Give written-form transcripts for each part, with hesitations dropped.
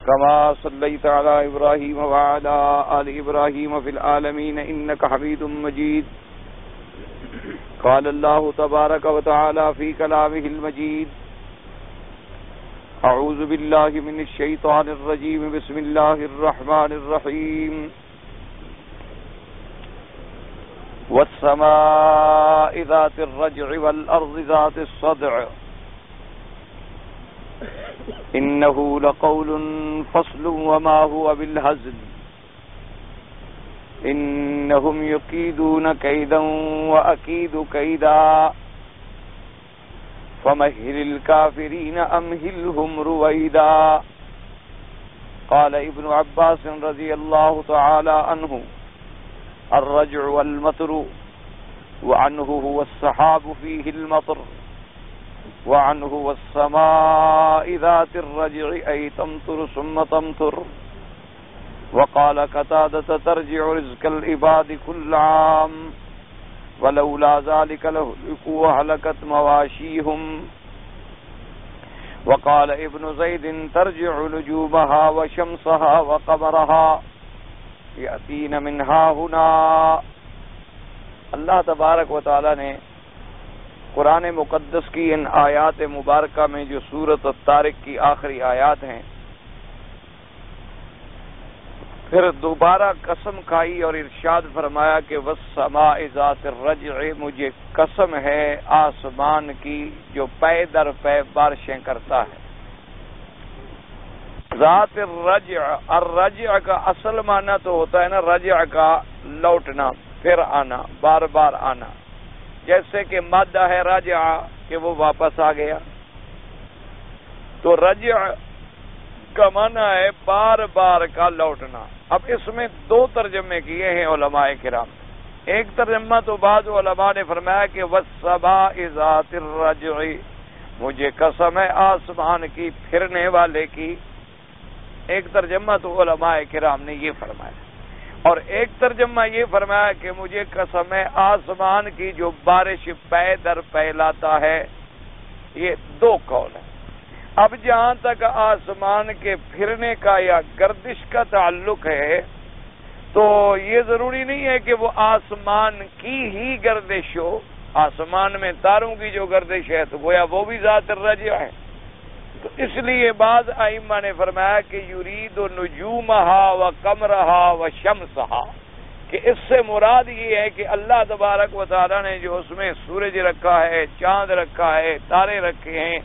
كما صليت على إبراهيم وعلى آل إبراهيم في العالمين إنك حميد مجيد. قال الله تبارك وتعالى في كلامه المجيد: أعوذ بالله من الشيطان الرجيم. بسم الله الرحمن الرحيم. والسماء ذات الرجع والأرض ذات الصدع إنه لقول فصل وما هو بالهزل إنهم يكيدون كيدا وأكيد كيدا فمهل الكافرين أمهلهم رويدا. قال ابن عباس رضي الله تعالى عنه: الرجع والمطر، وعنه هو السحاب فيه المطر، وعنه والسماء ذات الرجع أي تمطر ثم تمطر. وقال قتادة: ترجع رزق العباد كل عام ولولا ذلك لهلكوا وهلكت مواشيهم. وقال ابن زيد: ترجع نجومها وشمسها وقمرها یأتین من ها ہنا. اللہ تبارک و تعالی نے قرآن مقدس کی ان آیات مبارکہ میں جو سورۃ الطارق کی آخری آیات ہیں، پھر دوبارہ قسم کھائی اور ارشاد فرمایا کہ والسماء ذات الرجع، مجھے قسم ہے آسمان کی جو پے در پے بارشیں کرتا ہے. ذات الرجع، الرجع کا اصل معنی تو ہوتا ہے نا رجع کا لوٹنا، پھر آنا، بار بار آنا. جیسے کہ مادہ ہے رجع کہ وہ واپس آ گیا، تو رجع کا معنی ہے بار بار کا لوٹنا. اب اس میں دو ترجمے کیے ہیں علماء کرام. ایک ترجمہ تو بعض علماء نے فرمایا کہ والسماء ذات الرجع، مجھے قسم ہے آسمان کی پھرنے والے کی. ایک ترجمہ تو علماء کرام نے یہ فرمایا، اور ایک ترجمہ یہ فرمایا کہ مجھے قسم ہے آسمان کی جو بارش پے در پے لاتا ہے. یہ دو قول ہیں. اب جہاں تک آسمان کے پھرنے کا یا گردش کا تعلق ہے تو یہ ضروری نہیں ہے کہ وہ آسمان کی ہی گردش ہو. آسمان میں تاروں کی جو گردش ہے تو گویا وہ بھی ذات الرجع ہے. تو اس لیے بعض ائمہ نے فرمایا کہ یرید نجومہا و قمرہا و شمسہا، کہ اس سے مراد یہ ہے کہ اللہ تبارک و تعالی نے جو اس میں سورج رکھا ہے، چاند رکھا ہے، تارے رکھے ہیں،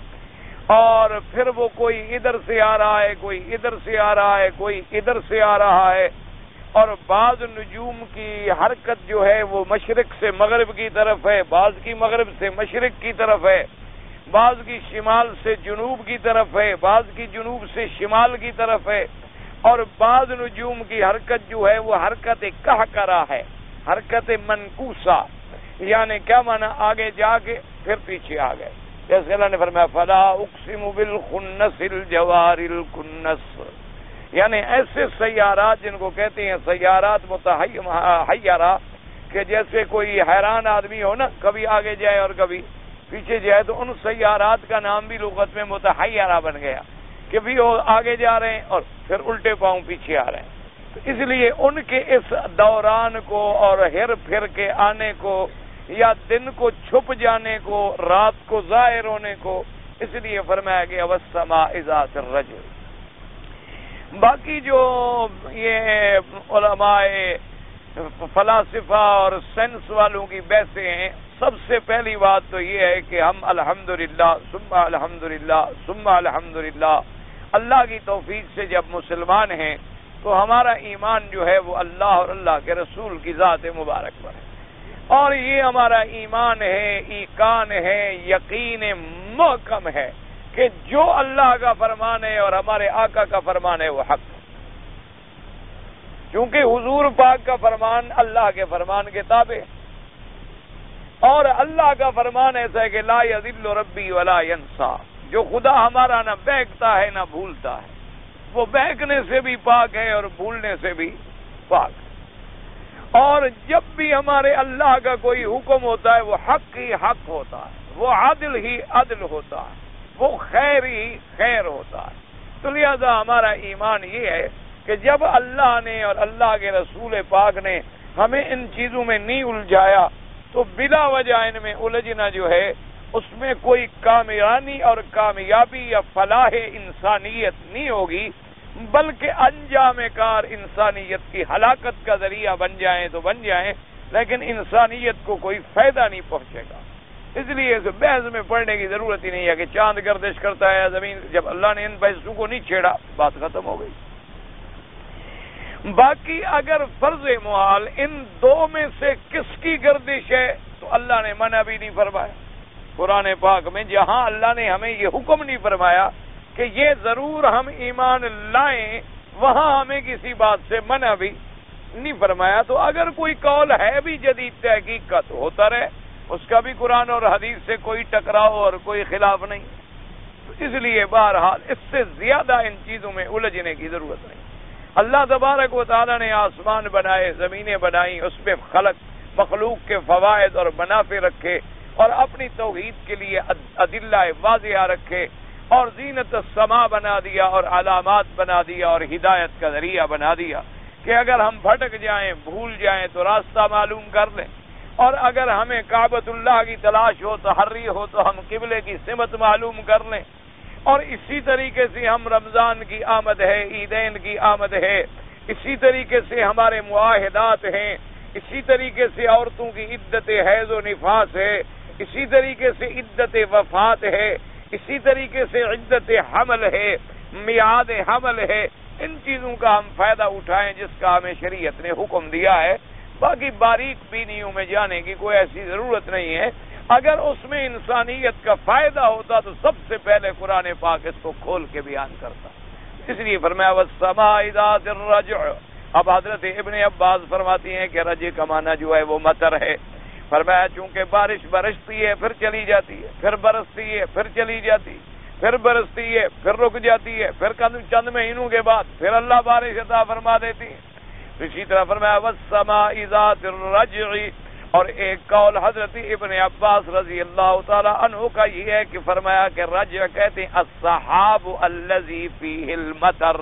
اور پھر وہ کوئی ادھر سے آ رہا ہے، کوئی ادھر سے آ رہا ہے، کوئی ادھر سے آ رہا ہے. اور بعض نجوم کی حرکت جو ہے وہ مشرق سے مغرب کی طرف ہے، بعض کی مغرب سے مشرق کی طرف ہے، بعض کی شمال سے جنوب کی طرف ہے، بعض کی جنوب سے شمال کی طرف ہے. اور بعض نجوم کی حرکت جو ہے وہ حرکت قہقرہ ہے، حرکت منقوصہ، یعنی کیا معنی آگے جا کے پھر پیچھے آ گئے. جیسے اللہ نے فرمایا فلا اقسم بالخنس الجوار الکنس، یعنی ایسے سیارات جن کو کہتے ہیں سیارات متحیرہ، کہ جیسے کوئی حیران آدمی ہو نا، کبھی آگے جائے اور کبھی پیچھے جائے، تو ان سیارات کا نام بھی لغت میں متحیرہ بن گیا کہ بھی وہ آگے جا رہے ہیں اور پھر الٹے پاؤں پیچھے آ رہے ہیں. تو اس لیے ان کے اس دوران کو اور ہر پھر کے آنے کو، یا دن کو چھپ جانے کو، رات کو ظاہر ہونے کو، اس لیے فرمایا گیا والسماء ذات الرجع. باقی جو یہ علماء فلاسفہ اور سائنس والوں کی بحثیں ہیں، سب سے پہلی بات تو یہ ہے کہ ہم الحمدللہ ثم الحمدللہ ثم الحمدللہ اللہ کی توفیق سے جب مسلمان ہیں تو ہمارا ایمان جو ہے وہ اللہ اور اللہ کے رسول کی ذات مبارک پر ہے. اور یہ ہمارا ایمان ہے، ایقان ہے، یقین محکم ہے کہ جو اللہ کا فرمان ہے اور ہمارے آقا کا فرمان ہے وہ حق ہے. کیونکہ حضور پاک کا فرمان اللہ کے فرمان کے تابع ہے، اور اللہ کا فرمان ایسا ہے کہ لا یضل ربی ولا ینسا، جو خدا ہمارا نہ بہکتا ہے نہ بھولتا ہے، وہ بہکنے سے بھی پاک ہے اور بھولنے سے بھی پاک ہے. اور جب بھی ہمارے اللہ کا کوئی حکم ہوتا ہے وہ حق ہی حق ہوتا ہے، وہ عدل ہی عدل ہوتا ہے، وہ خیر ہی خیر ہوتا ہے. تو لہذا ہمارا ایمان یہ ہے کہ جب اللہ نے اور اللہ کے رسول پاک نے ہمیں ان چیزوں میں نہیں الجھایا تو بلا وجہ ان میں الجھنا جو ہے اس میں کوئی کامیابی اور کامیابی یا فلاح انسانیت نہیں ہوگی، بلکہ انجام کار انسانیت کی ہلاکت کا ذریعہ بن جائیں تو بن جائیں، لیکن انسانیت کو کوئی فائدہ نہیں پہنچے گا۔ اس لیے اس بحث میں پڑھنے کی ضرورت ہی نہیں ہے کہ چاند گردش کرتا ہے زمین، جب اللہ نے ان بحثوں کو نہیں چھیڑا بات ختم ہو گئی۔ باقی اگر فرض محال ان دو میں سے کس کی گردش ہے تو اللہ نے منع بھی نہیں فرمایا۔ قرآن پاک میں جہاں اللہ نے ہمیں یہ حکم نہیں فرمایا کہ یہ ضرور ہم ایمان لائیں، وہاں ہمیں کسی بات سے منع بھی نہیں فرمایا۔ تو اگر کوئی قول ہے بھی جدید تحقیق کا تو ہوتا رہے، اس کا بھی قرآن اور حدیث سے کوئی ٹکراؤ اور کوئی خلاف نہیں۔ اس لیے بہرحال اس سے زیادہ ان چیزوں میں الجھنے کی ضرورت نہیں۔ اللہ تبارک و تعالی نے آسمان بنائے، زمینیں بنائیں، اس پہ مخلوق کے فوائد اور منافع رکھے اور اپنی توحید کے لیے ادلہ واضحہ رکھے اور زینت السماء بنا دیا اور علامات بنا دیا اور ہدایت کا ذریعہ بنا دیا کہ اگر ہم بھٹک جائیں، بھول جائیں تو راستہ معلوم کر لیں، اور اگر ہمیں کعبۃ اللہ کی تلاش ہو، تحری ہو تو ہم قبلے کی سمت معلوم کر لیں۔ اور اسی طریقے سے ہم رمضان کی آمد ہے، عیدین کی آمد ہے، اسی طریقے سے ہمارے معاہدات ہیں، اسی طریقے سے عورتوں کی عدت حیض و نفاس ہے، اسی طریقے سے عدت وفات ہے، اسی طریقے سے عدت حمل ہے، میعاد حمل ہے۔ ان چیزوں کا ہم فائدہ اٹھائیں جس کا ہمیں شریعت نے حکم دیا ہے۔ باقی باریک بینیوں میں جانے کی کوئی ایسی ضرورت نہیں ہے۔ اگر اس میں انسانیت کا فائدہ ہوتا تو سب سے پہلے قرآن پاک اس کو کھول کے بیان کرتا۔ اس لیے فرمایا والسماء ذات الرجع۔ اب حضرت ابن عباس فرماتی ہیں کہ رجع کا معنی جو ہے وہ مطر ہے۔ فرمایا چونکہ بارش برستی ہے پھر چلی جاتی ہے، پھر برستی ہے پھر چلی جاتی، پھر برستی ہے پھر رک جاتی ہے، پھر چند مہینوں کے بعد پھر اللہ بارش عطا فرما دیتی ہے۔ اسی طرح فرمایا والسماء ذات الرجع۔ اور ایک قول حضرت ابن عباس رضی اللہ تعالی عنہ کا یہ ہے کہ فرمایا کہ رجع کہتے ہیں السحاب الذی فیہ المطر،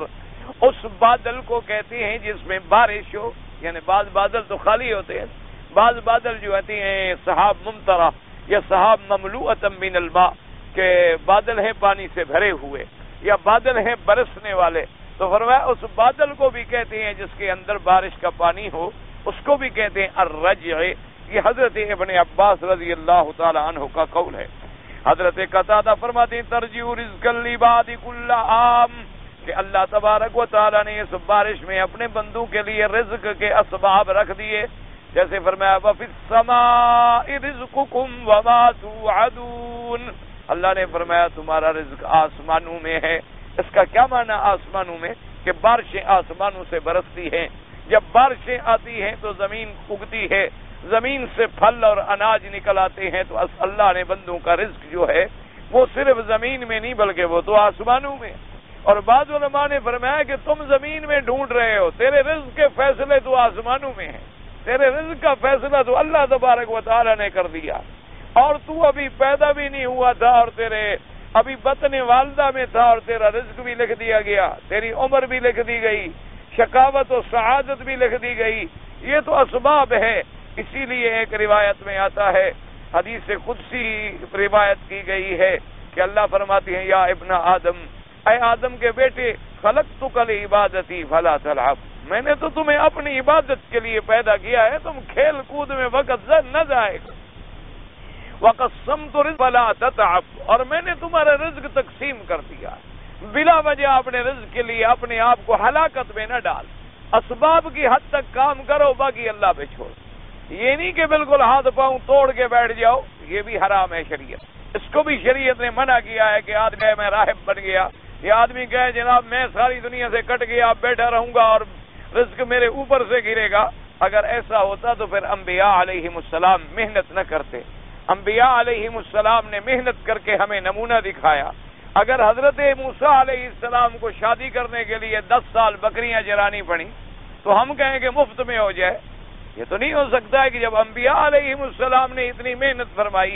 اس بادل کو کہتے ہیں جس میں بارش ہو، یعنی بعض بادل تو خالی ہوتے ہیں، بعض بادل جو ہوتے ہیں سحاب ممطرہ یا سحاب مملوءۃ من الماء، کہ بادل ہیں پانی سے بھرے ہوئے یا بادل ہیں برسنے والے، تو فرمایا اس بادل کو بھی کہتے ہیں جس کے اندر بارش کا پانی ہو، اس کو بھی کہتے ہیں الرجع۔ یہ حضرت ابن عباس رضی اللہ تعالی عنہ کا قول ہے۔ حضرت قتادہ فرماتے ہیں ترجع رزق العباد کل عام، کہ اللہ تبارک و تعالی نے اس بارش میں اپنے بندوں کے لیے رزق کے اسباب رکھ دیے، جیسے فرمایا وفی السماء رزقکم وما توعدون، اللہ نے فرمایا تمہارا رزق آسمانوں میں ہے۔ اس کا کیا معنی آسمانوں میں؟ کہ بارشیں آسمانوں سے برستی ہیں، جب بارشیں آتی ہیں تو زمین اگتی ہے، زمین سے پھل اور اناج نکل آتے ہیں، تو اللہ نے بندوں کا رزق جو ہے وہ صرف زمین میں نہیں بلکہ وہ تو آسمانوں میں۔ اور بعض علماء نے فرمایا کہ تم زمین میں ڈھونڈ رہے ہو، تیرے رزق کے فیصلے تو آسمانوں میں ہیں، تیرے رزق کا فیصلہ تو اللہ تبارک و تعالی نے کر دیا، اور تو ابھی پیدا بھی نہیں ہوا تھا اور تیرے ابھی بطن والدہ میں تھا اور تیرا رزق بھی لکھ دیا گیا، تیری عمر بھی لکھ دی گئی، شقاوت و سعادت بھی لکھ دی گئی۔ یہ تو اسباب ہے۔ اسی لیے ایک روایت میں آتا ہے، حدیث قدسی روایت کی گئی ہے کہ اللہ فرماتے ہیں یا ابن آدم، اے آدم کے بیٹے، خلقتک لعبادتی فلا تلعب، میں نے تو تمہیں اپنی عبادت کے لیے پیدا کیا ہے، تم کھیل کود میں وقت نہ ضائع کرو۔ وقسمت رزق فلا تتعب، اور میں نے تمہارا رزق تقسیم کر دیا، بلا وجہ اپنے رزق کے لیے اپنے آپ کو ہلاکت میں نہ ڈال، اسباب کی حد تک کام کرو، باقی اللہ پہ چھوڑ۔ یہ نہیں کہ بالکل ہاتھ پاؤں توڑ کے بیٹھ جاؤ، یہ بھی حرام ہے شریعت، اس کو بھی شریعت نے منع کیا ہے کہ آدمی میں راہب بن گیا، یہ آدمی کہے جناب میں ساری دنیا سے کٹ گیا، بیٹھا رہوں گا اور رزق میرے اوپر سے گرے گا۔ اگر ایسا ہوتا تو پھر انبیاء علیہم السلام محنت نہ کرتے۔ انبیاء علیہم السلام نے محنت کر کے ہمیں نمونہ دکھایا۔ اگر حضرت موسیٰ علیہ السلام کو شادی کرنے کے لیے 10 سال بکریاں چرانی پڑی تو ہم کہیں کہ مفت میں ہو جائے؟ یہ تو نہیں ہو سکتا ہے کہ جب انبیاء علیہم السلام نے اتنی محنت فرمائی۔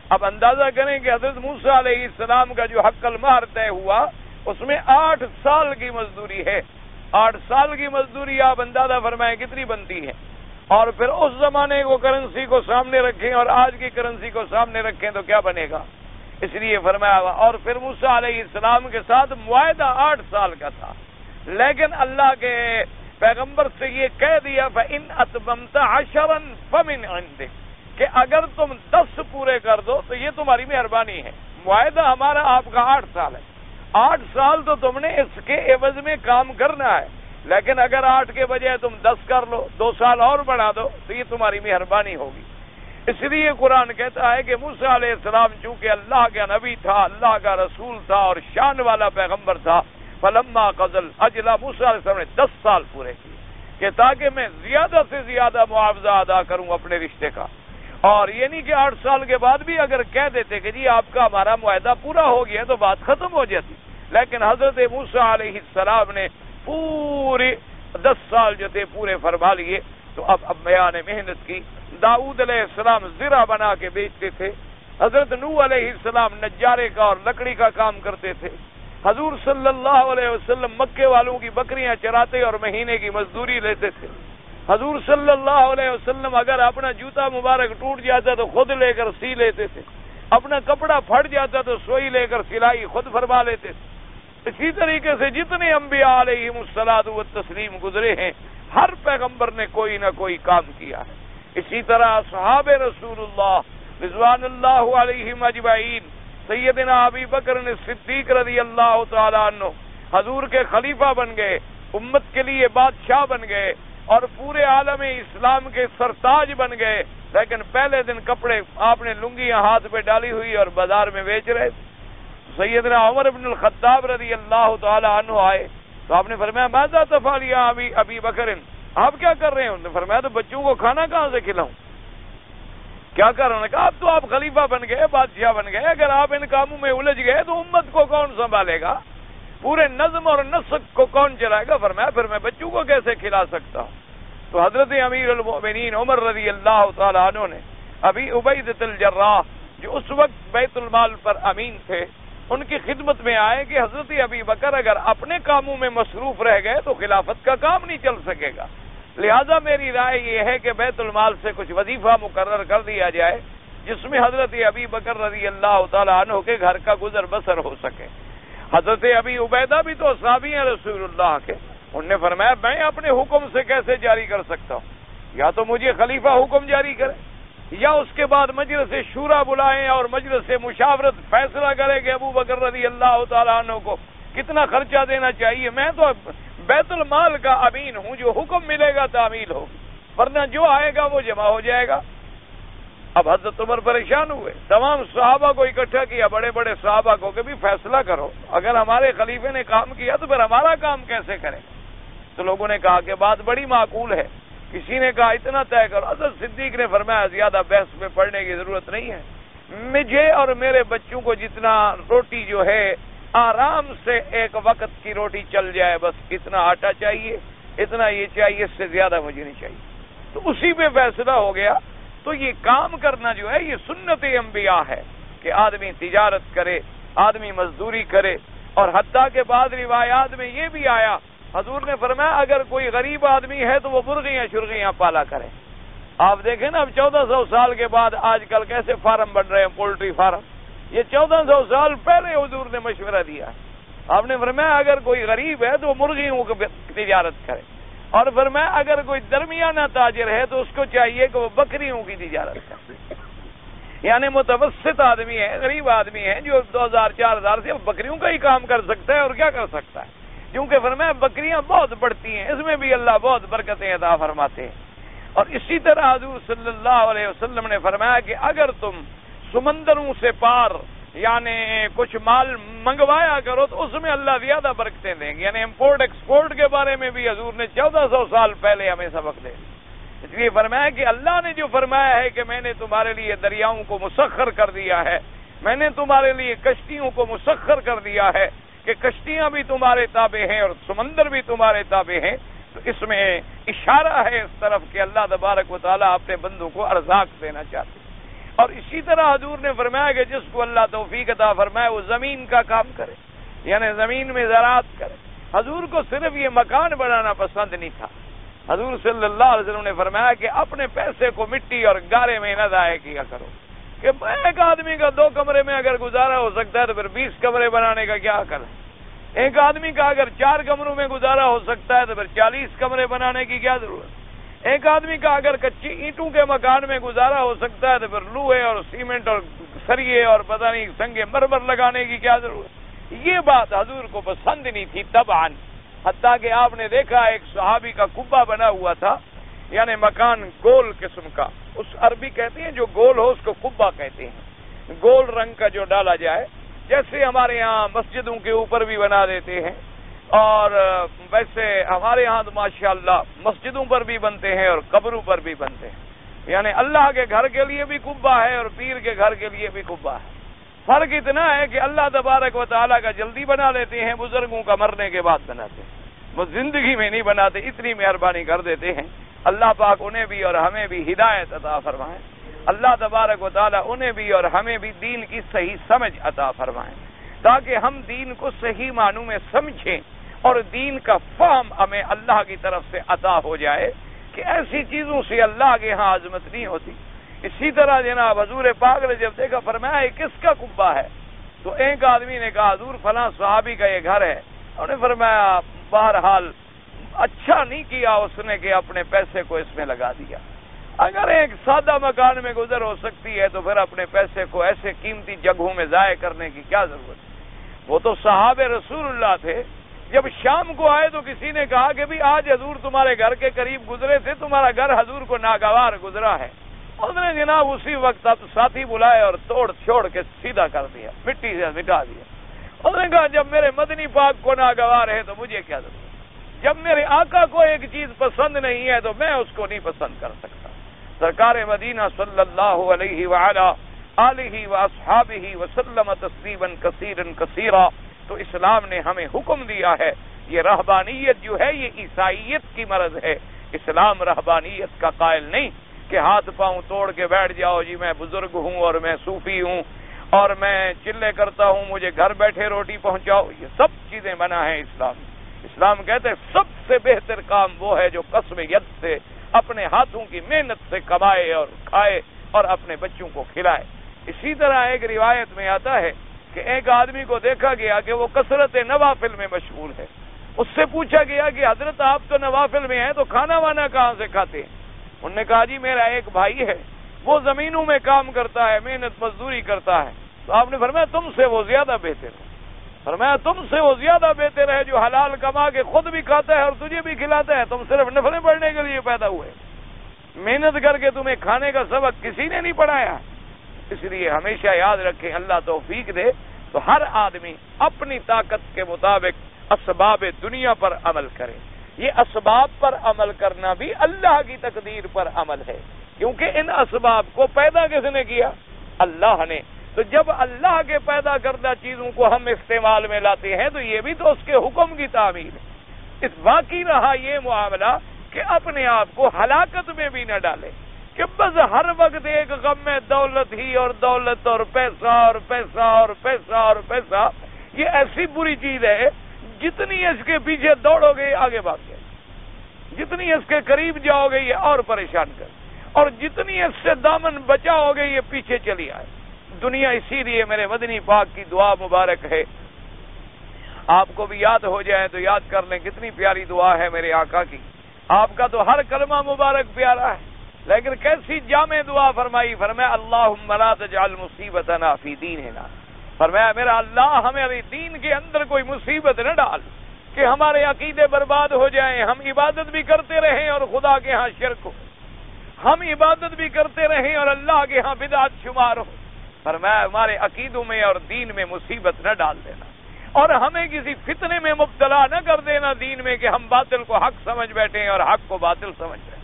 اب اندازہ کریں کہ حضرت موسیٰ علیہ السلام کا جو حق المہر طے ہوا اس میں 8 سال کی مزدوری ہے. 8 سال کی مزدوری آپ اندازہ فرمائیں کتنی بنتی ہے. اور پھر اس زمانے کو کرنسی کو سامنے رکھیں اور آج کی کرنسی کو سامنے رکھیں تو کیا بنے گا. اس لیے فرمایا. اور پھر موسیٰ علیہ السلام کے ساتھ معاہدہ 8 سال کا تھا، لیکن اللہ کے پیغمبر سے یہ کہہ دیا فَإِنْ أَتْمَمْتَ عَشَرًا فَمِنْ عِنْدِكَ کہ اگر تم 10 پورے کر دو تو یہ تمہاری مہربانی ہے. معاہدہ ہمارا آپ کا 8 سال ہے. 8 سال تو تم نے اس کے عوض میں کام کرنا ہے، لیکن اگر 8 کے بجائے تم 10 کر لو، 2 سال اور بڑھا دو تو یہ تمہاری مہربانی ہوگی. اس لیے قرآن کہتا ہے کہ موسیٰ علیہ السلام چونکہ اللہ کا نبی تھا، اللہ کا رسول تھا اور شان والا پیغمبر تھا، فلما قضى الاجل موسیٰ علیہ السلام نے 10 سال پورے کیے کہ تاکہ میں زیادہ سے زیادہ معاوضہ ادا کروں اپنے رشتے کا. اور یہ نہیں کہ 8 سال کے بعد بھی اگر کہہ دیتے کہ جی آپ کا ہمارا معاہدہ پورا ہو گیا تو بات ختم ہو جاتی. لیکن حضرت موسیٰ علیہ السلام نے پورے 10 سال جو تھے پورے فرما لیے. تو اب بیان محنت کی. داؤد علیہ السلام زرہ بنا کے بیچتے تھے. حضرت نوح علیہ السلام نجارے کا اور لکڑی کا کام کرتے تھے. حضور صلی اللہ علیہ وسلم مکے والوں کی بکریاں چراتے اور مہینے کی مزدوری لیتے تھے. حضور صلی اللہ علیہ وسلم اگر اپنا جوتا مبارک ٹوٹ جاتا تو خود لے کر سی لیتے تھے. اپنا کپڑا پھٹ جاتا تو سوئی لے کر سلائی خود فرما لیتے تھے. اسی طریقے سے جتنے انبیاء علیہم الصلاۃ والتسلیم گزرے ہیں ہر پیغمبر نے کوئی نہ کوئی کام کیا ہے. اسی طرح اصحاب رسول اللہ رضوان اللہ علیہم اجمعین سیدنا ابی بکر صدیق رضی اللہ تعالی عنہ حضور کے خلیفہ بن گئے، امت کے لیے بادشاہ بن گئے اور پورے عالم اسلام کے سرتاج بن گئے. لیکن پہلے دن کپڑے آپ نے لنگیاں ہاتھ پہ ڈالی ہوئی اور بازار میں بیچ رہے تھے. سیدنا عمر بن الخطاب رضی اللہ تعالی عنہ آئے تو آپ نے فرمایا ماذا تفعل یا ابی بکر، آپ کیا کر رہے ہیں؟ انہوں نے فرمایا تو بچوں کو کھانا کہاں سے کھلاؤں، کیا کر رہے ہیں؟ اب تو آپ خلیفہ بن گئے، بادشاہ بن گئے، اگر آپ ان کاموں میں الجھ گئے تو امت کو کون سنبھالے گا، پورے نظم اور نسق کو کون چلائے گا؟ فرمایا پھر میں بچوں کو کیسے کھلا سکتا ہوں. تو حضرت امیر المؤمنین عمر رضی اللہ تعالی عنہ نے ابی عبیدۃ الجراح جو اس وقت بیت المال پر امین تھے ان کی خدمت میں آئے کہ حضرت ابی بکر اگر اپنے کاموں میں مصروف رہ گئے تو خلافت کا کام نہیں چل سکے گا، لہذا میری رائے یہ ہے کہ بیت المال سے کچھ وظیفہ مقرر کر دیا جائے جس میں حضرت ابی بکر رضی اللہ تعالی عنہ کے گھر کا گزر بسر ہو سکے. حضرت ابی عبیدہ بھی تو صحابی ہیں رسول اللہ کے. انہوں نے فرمایا میں اپنے حکم سے کیسے جاری کر سکتا ہوں، یا تو مجھے خلیفہ حکم جاری کرے یا اس کے بعد مجلس شورا بلائیں اور مجلس مشاورت فیصلہ کرے کہ ابو بکر رضی اللہ تعالیٰ عنہ کو کتنا خرچہ دینا چاہیے. میں تو بیت المال کا امین ہوں، جو حکم ملے گا تعمیل ہوگی، ورنہ جو آئے گا وہ جمع ہو جائے گا. اب حضرت عمر پریشان ہوئے، تمام صحابہ کو اکٹھا کیا، بڑے بڑے صحابہ کو کہ بھی فیصلہ کرو، اگر ہمارے خلیفے نے کام کیا تو پھر ہمارا کام کیسے کریں. تو لوگوں نے کہا کہ بات بڑی معقول ہے. کسی نے کہا اتنا طے کرو. حضرت صدیق نے فرمایا زیادہ بحث میں پڑنے کی ضرورت نہیں ہے، مجھے اور میرے بچوں کو جتنا روٹی جو ہے آرام سے ایک وقت کی روٹی چل جائے، بس اتنا آٹا چاہیے، اتنا یہ چاہیے، اس سے زیادہ مجھے نہیں چاہیے. تو اسی پہ فیصلہ ہو گیا. تو یہ کام کرنا جو ہے یہ سنت انبیاء ہے کہ آدمی تجارت کرے، آدمی مزدوری کرے. اور حتیٰ کے بعد روایات میں یہ بھی آیا، حضور نے فرمایا اگر کوئی غریب آدمی ہے تو وہ مرغیاں شرغیاں پالا کرے. آپ دیکھیں نا اب 1400 سال کے بعد آج کل کیسے فارم بن رہے ہیں، پولٹری فارم. یہ 1400 سال پہلے حضور نے مشورہ دیا. آپ نے فرمایا اگر کوئی غریب ہے تو مرغیوں کی تجارت کرے، اور فرمایا اگر کوئی درمیانہ تاجر ہے تو اس کو چاہیے کہ وہ بکریوں کی تجارت کرے. یعنی متوسط آدمی ہے، غریب آدمی ہے جو 2000-4000 سے بکریوں کا ہی کام کر سکتا ہے اور کیا کر سکتا ہے، کیونکہ فرمایا بکریاں بہت بڑھتی ہیں، اس میں بھی اللہ بہت برکتیں عطا فرماتے ہیں. اور اسی طرح حضور صلی اللہ علیہ وسلم نے فرمایا کہ اگر تم سمندروں سے پار یعنی کچھ مال منگوایا کرو تو اس میں اللہ زیادہ برکتیں دیں گے. یعنی امپورٹ ایکسپورٹ کے بارے میں بھی حضور نے 1400 سال پہلے ہمیں سبق دے. اس لیے فرمایا کہ اللہ نے جو فرمایا ہے کہ میں نے تمہارے لیے دریاؤں کو مسخر کر دیا ہے، میں نے تمہارے لیے کشتیوں کو مسخر کر دیا ہے کہ کشتیاں بھی تمہارے تابع ہیں اور سمندر بھی تمہارے تابع ہیں. تو اس میں اشارہ ہے اس طرف کہ اللہ تبارک و تعالیٰ اپنے بندوں کو ارزاق دینا چاہتے ہیں. اور اسی طرح حضور نے فرمایا کہ جس کو اللہ توفیق عطا فرمائے وہ زمین کا کام کرے. یعنی زمین میں زراعت کرے. حضور کو صرف یہ مکان بنانا پسند نہیں تھا. حضور صلی اللہ علیہ وسلم نے فرمایا کہ اپنے پیسے کو مٹی اور گارے میں نہ ضائع کیا کرو. کہ ایک آدمی کا 2 کمرے میں اگر گزارا ہو سکتا ہے تو پھر 20 کمرے بنانے کا کیا حل ہے؟ ایک آدمی کا اگر 4 کمروں میں گزارا ہو سکتا ہے تو پھر 40 کمرے بنانے کی کیا ضرورت؟ ایک آدمی کا اگر کچی اینٹوں کے مکان میں گزارا ہو سکتا ہے تو پھر لوہے اور سیمنٹ اور سریے اور پتہ نہیں سنگے مرمر لگانے کی کیا ضرورت؟ یہ بات حضور کو پسند نہیں تھی طبعاً. حتیٰ کہ آپ نے دیکھا ایک صحابی کا کبا بنا ہوا تھا، یعنی مکان گول قسم کا. اس عربی کہتے ہیں جو گول ہو اس کو کبا کہتے ہیں، گول رنگ کا جو ڈالا جائے. جیسے ہمارے یہاں مسجدوں کے اوپر بھی بنا دیتے ہیں، اور ویسے ہمارے ہاں تو ماشاءاللہ مسجدوں پر بھی بنتے ہیں اور قبروں پر بھی بنتے ہیں. یعنی اللہ کے گھر کے لیے بھی کبا ہے اور پیر کے گھر کے لیے بھی کبا ہے. فرق اتنا ہے کہ اللہ تبارک و تعالیٰ کا جلدی بنا لیتے ہیں، بزرگوں کا مرنے کے بعد بناتے ہیں. وہ زندگی میں نہیں بناتے. اتنی مہربانی کر دیتے ہیں. اللہ پاک انہیں بھی اور ہمیں بھی ہدایت عطا فرمائیں. اللہ تبارک و تعالیٰ انہیں بھی اور ہمیں بھی دین کی صحیح سمجھ عطا فرمائیں، تاکہ ہم دین کو صحیح معنوں میں سمجھیں اور دین کا فہم ہمیں اللہ کی طرف سے عطا ہو جائے کہ ایسی چیزوں سے اللہ کے ہاں عظمت نہیں ہوتی. اسی طرح جناب حضور پاک نے جب دیکھا فرمایا یہ کس کا کبا ہے؟ تو ایک آدمی نے کہا حضور فلاں صحابی کا یہ گھر ہے. انہوں نے فرمایا بہرحال اچھا نہیں کیا اس نے کہ اپنے پیسے کو اس میں لگا دیا. اگر ایک سادہ مکان میں گزر ہو سکتی ہے تو پھر اپنے پیسے کو ایسے قیمتی جگہوں میں ضائع کرنے کی کیا ضرورت ہے؟ وہ تو صحابہ رسول اللہ تھے. جب شام کو آئے تو کسی نے کہا کہ بھی آج حضور تمہارے گھر کے قریب گزرے تھے، تمہارا گھر حضور کو ناگوار گزرا ہے. اس نے جناب اسی وقت اب ساتھی بلائے اور توڑ چھوڑ کے سیدھا کر دیا، مٹی سے مٹا دیا. اس نے کہا جب میرے مدنی پاک کو ناگوار ہے تو مجھے کیا ضرورت؟ جب میرے آقا کو ایک چیز پسند نہیں ہے تو میں اس کو نہیں پسند کر سکتا. سرکار مدینہ صلی اللہ علیہ وعلا آلہ واصحابہ وسلم تسلیما کثیرا کثیرا. تو اسلام نے ہمیں حکم دیا ہے. یہ رہبانیت جو ہے یہ عیسائیت کی مرض ہے. اسلام رہبانیت کا قائل نہیں کہ ہاتھ پاؤں توڑ کے بیٹھ جاؤ جی میں بزرگ ہوں اور میں صوفی ہوں اور میں چلے کرتا ہوں، مجھے گھر بیٹھے روٹی پہنچاؤ. یہ سب چیزیں منع ہیں اسلام. اسلام کہتے ہیں سب سے بہتر کام وہ ہے جو قسم ید سے اپنے ہاتھوں کی محنت سے کمائے اور کھائے اور اپنے بچوں کو کھلائے. اسی طرح ایک روایت میں آتا ہے کہ ایک آدمی کو دیکھا گیا کہ وہ کثرت نوافل میں مشغول ہے. اس سے پوچھا گیا کہ حضرت آپ تو نوافل میں ہیں تو کھانا وانا کہاں سے کھاتے ہیں؟ انہوں نے کہا جی میرا ایک بھائی ہے، وہ زمینوں میں کام کرتا ہے، محنت مزدوری کرتا ہے. تو آپ نے فرمایا تم سے وہ زیادہ بہتر ہے. فرمایا تم سے وہ زیادہ بہتر ہے جو حلال کما کے خود بھی کھاتا ہے اور تجھے بھی کھلاتا ہے. تم صرف نفلیں پڑھنے کے لیے پیدا ہوئے، محنت کر کے تمہیں کھانے کا سبق کسی نے نہیں پڑھایا. اس لیے ہمیشہ یاد رکھیں اللہ توفیق دے تو ہر آدمی اپنی طاقت کے مطابق اسباب دنیا پر عمل کرے. یہ اسباب پر عمل کرنا بھی اللہ کی تقدیر پر عمل ہے، کیونکہ ان اسباب کو پیدا کس نے کیا؟ اللہ نے. تو جب اللہ کے پیدا کردہ چیزوں کو ہم استعمال میں لاتے ہیں تو یہ بھی تو اس کے حکم کی تعمیل ہے. اس باقی رہا یہ معاملہ کہ اپنے آپ کو ہلاکت میں بھی نہ ڈالے کہ بس ہر وقت ایک غم میں دولت ہی اور دولت اور پیسہ اور پیسہ اور پیسہ اور پیسہ. یہ ایسی بری چیز ہے جتنی اس کے پیچھے دوڑو گے آگے بھاگ جائے، جتنی اس کے قریب جاؤ گے یہ اور پریشان کر، اور جتنی اس سے دامن بچاؤ گے یہ پیچھے چلی آئے. دنیا اسی لیے میرے مدنی پاک کی دعا مبارک ہے، آپ کو بھی یاد ہو جائے تو یاد کر لیں. کتنی پیاری دعا ہے میرے آقا کی. آپ کا تو ہر کلمہ مبارک پیارا ہے، لیکن کیسی جامع دعا فرمائی. فرمایا اللہم لا تجعل مصیبتنا فی دیننا. فرمایا میرا اللہ ہمارے دین کے اندر کوئی مصیبت نہ ڈال کہ ہمارے عقیدے برباد ہو جائیں، ہم عبادت بھی کرتے رہیں اور خدا کے ہاں شرک ہو، ہم عبادت بھی کرتے رہیں اور اللہ کے ہاں بدعت شمار ہو. فرمایا ہمارے عقیدوں میں اور دین میں مصیبت نہ ڈال دینا اور ہمیں کسی فتنے میں مبتلا نہ کر دینا دین میں کہ ہم باطل کو حق سمجھ بیٹھیں اور حق کو باطل سمجھ رہے.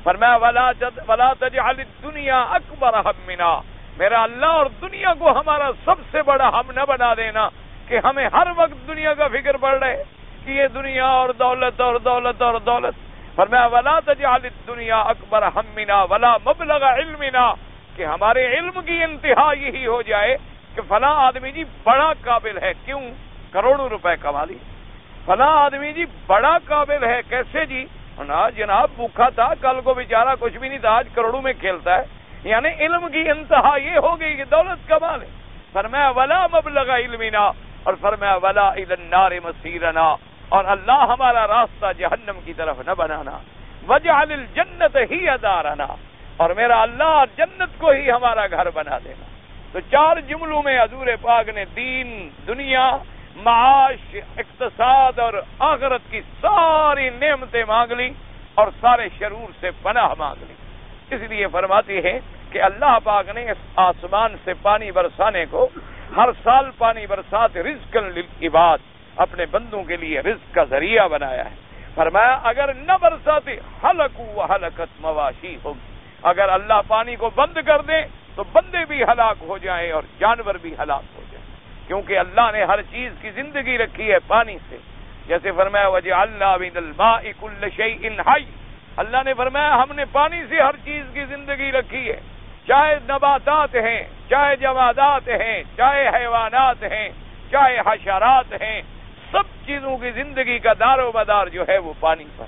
فرمایا ولا تجعل الدنیا اکبر ہمنا. میرا اللہ اور دنیا کو ہمارا سب سے بڑا ہم نہ بنا دینا کہ ہمیں ہر وقت دنیا کا فکر پڑ رہے کہ یہ دنیا اور دولت اور دولت اور دولت. فرمایا ولا تجعل الدنیا اکبر ہمنا ولا مبلغ علمنا، کہ ہمارے علم کی انتہا یہی ہو جائے کہ فلاں آدمی جی بڑا قابل ہے. کیوں؟ کروڑوں روپے کما لی. فلاں آدمی جی بڑا قابل ہے. کیسے جی؟ جناب بھوکا تھا, کل کو بیچارہ کچھ بھی نہیں تھا, آج کروڑوں میں کھیلتا ہے. یعنی علم کی انتہا یہ ہو گئی کہ دولت کما لے. فرمایا ولا مبلغ علمنا, اور فرمایا ولا الی النار مسیرنا, اور اللہ ہمارا راستہ جہنم کی طرف نہ بنانا. وجعل الجنت ہی دارنا, اور میرا اللہ جنت کو ہی ہمارا گھر بنا دینا. تو 4 جملوں میں حضور پاک نے دین, دنیا, معاش, اقتصاد اور آخرت کی ساری نعمتیں مانگ لی اور سارے شرور سے پناہ مانگ لی. اس لیے فرماتی ہے کہ اللہ پاک نے اس آسمان سے پانی برسانے کو, ہر سال پانی برسات رزقاً للعباد, اپنے بندوں کے لیے رزق کا ذریعہ بنایا ہے. فرمایا اگر نہ برساتے ہلکوا وہلکت مواشیہم, اگر اللہ پانی کو بند کر دے تو بندے بھی ہلاک ہو جائیں اور جانور بھی ہلاک ہو جائیں, کیونکہ اللہ نے ہر چیز کی زندگی رکھی ہے پانی سے. جیسے فرمایا وجعلنا من الماء کل شیء حی, اللہ نے فرمایا ہم نے پانی سے ہر چیز کی زندگی رکھی ہے, چاہے نباتات ہیں, چاہے جمادات ہیں, چاہے حیوانات ہیں, چاہے حشرات ہیں, سب چیزوں کی زندگی کا دار و مدار جو ہے وہ پانی پر.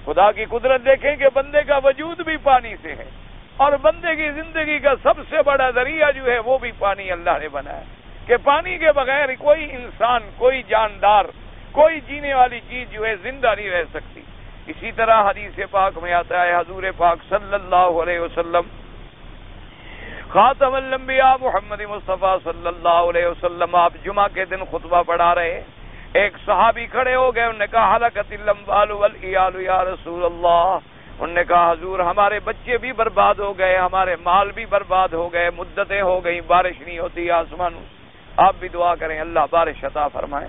خدا کی قدرت دیکھیں کہ بندے کا وجود بھی پانی سے ہے, اور بندے کی زندگی کا سب سے بڑا ذریعہ جو ہے وہ بھی پانی اللہ نے بنایا, کہ پانی کے بغیر کوئی انسان, کوئی جاندار, کوئی جینے والی چیز جو ہے زندہ نہیں رہ سکتی. اسی طرح حدیث پاک میں آتا ہے حضور پاک صلی اللہ علیہ وسلم, خاتم الانبیاء محمد مصطفیٰ صلی اللہ علیہ وسلم, آپ جمعہ کے دن خطبہ پڑھا رہے, ایک صحابی کھڑے ہو گئے, انہوں نے کہا ہلکت الاموال والعیال یا رسول اللہ. انہوں نے کہا حضور ہمارے بچے بھی برباد ہو گئے, ہمارے مال بھی برباد ہو گئے, مدتیں ہو گئی, بارش نہیں ہوتی آسمانوں. آپ بھی دعا کریں اللہ بارش عطا فرمائے,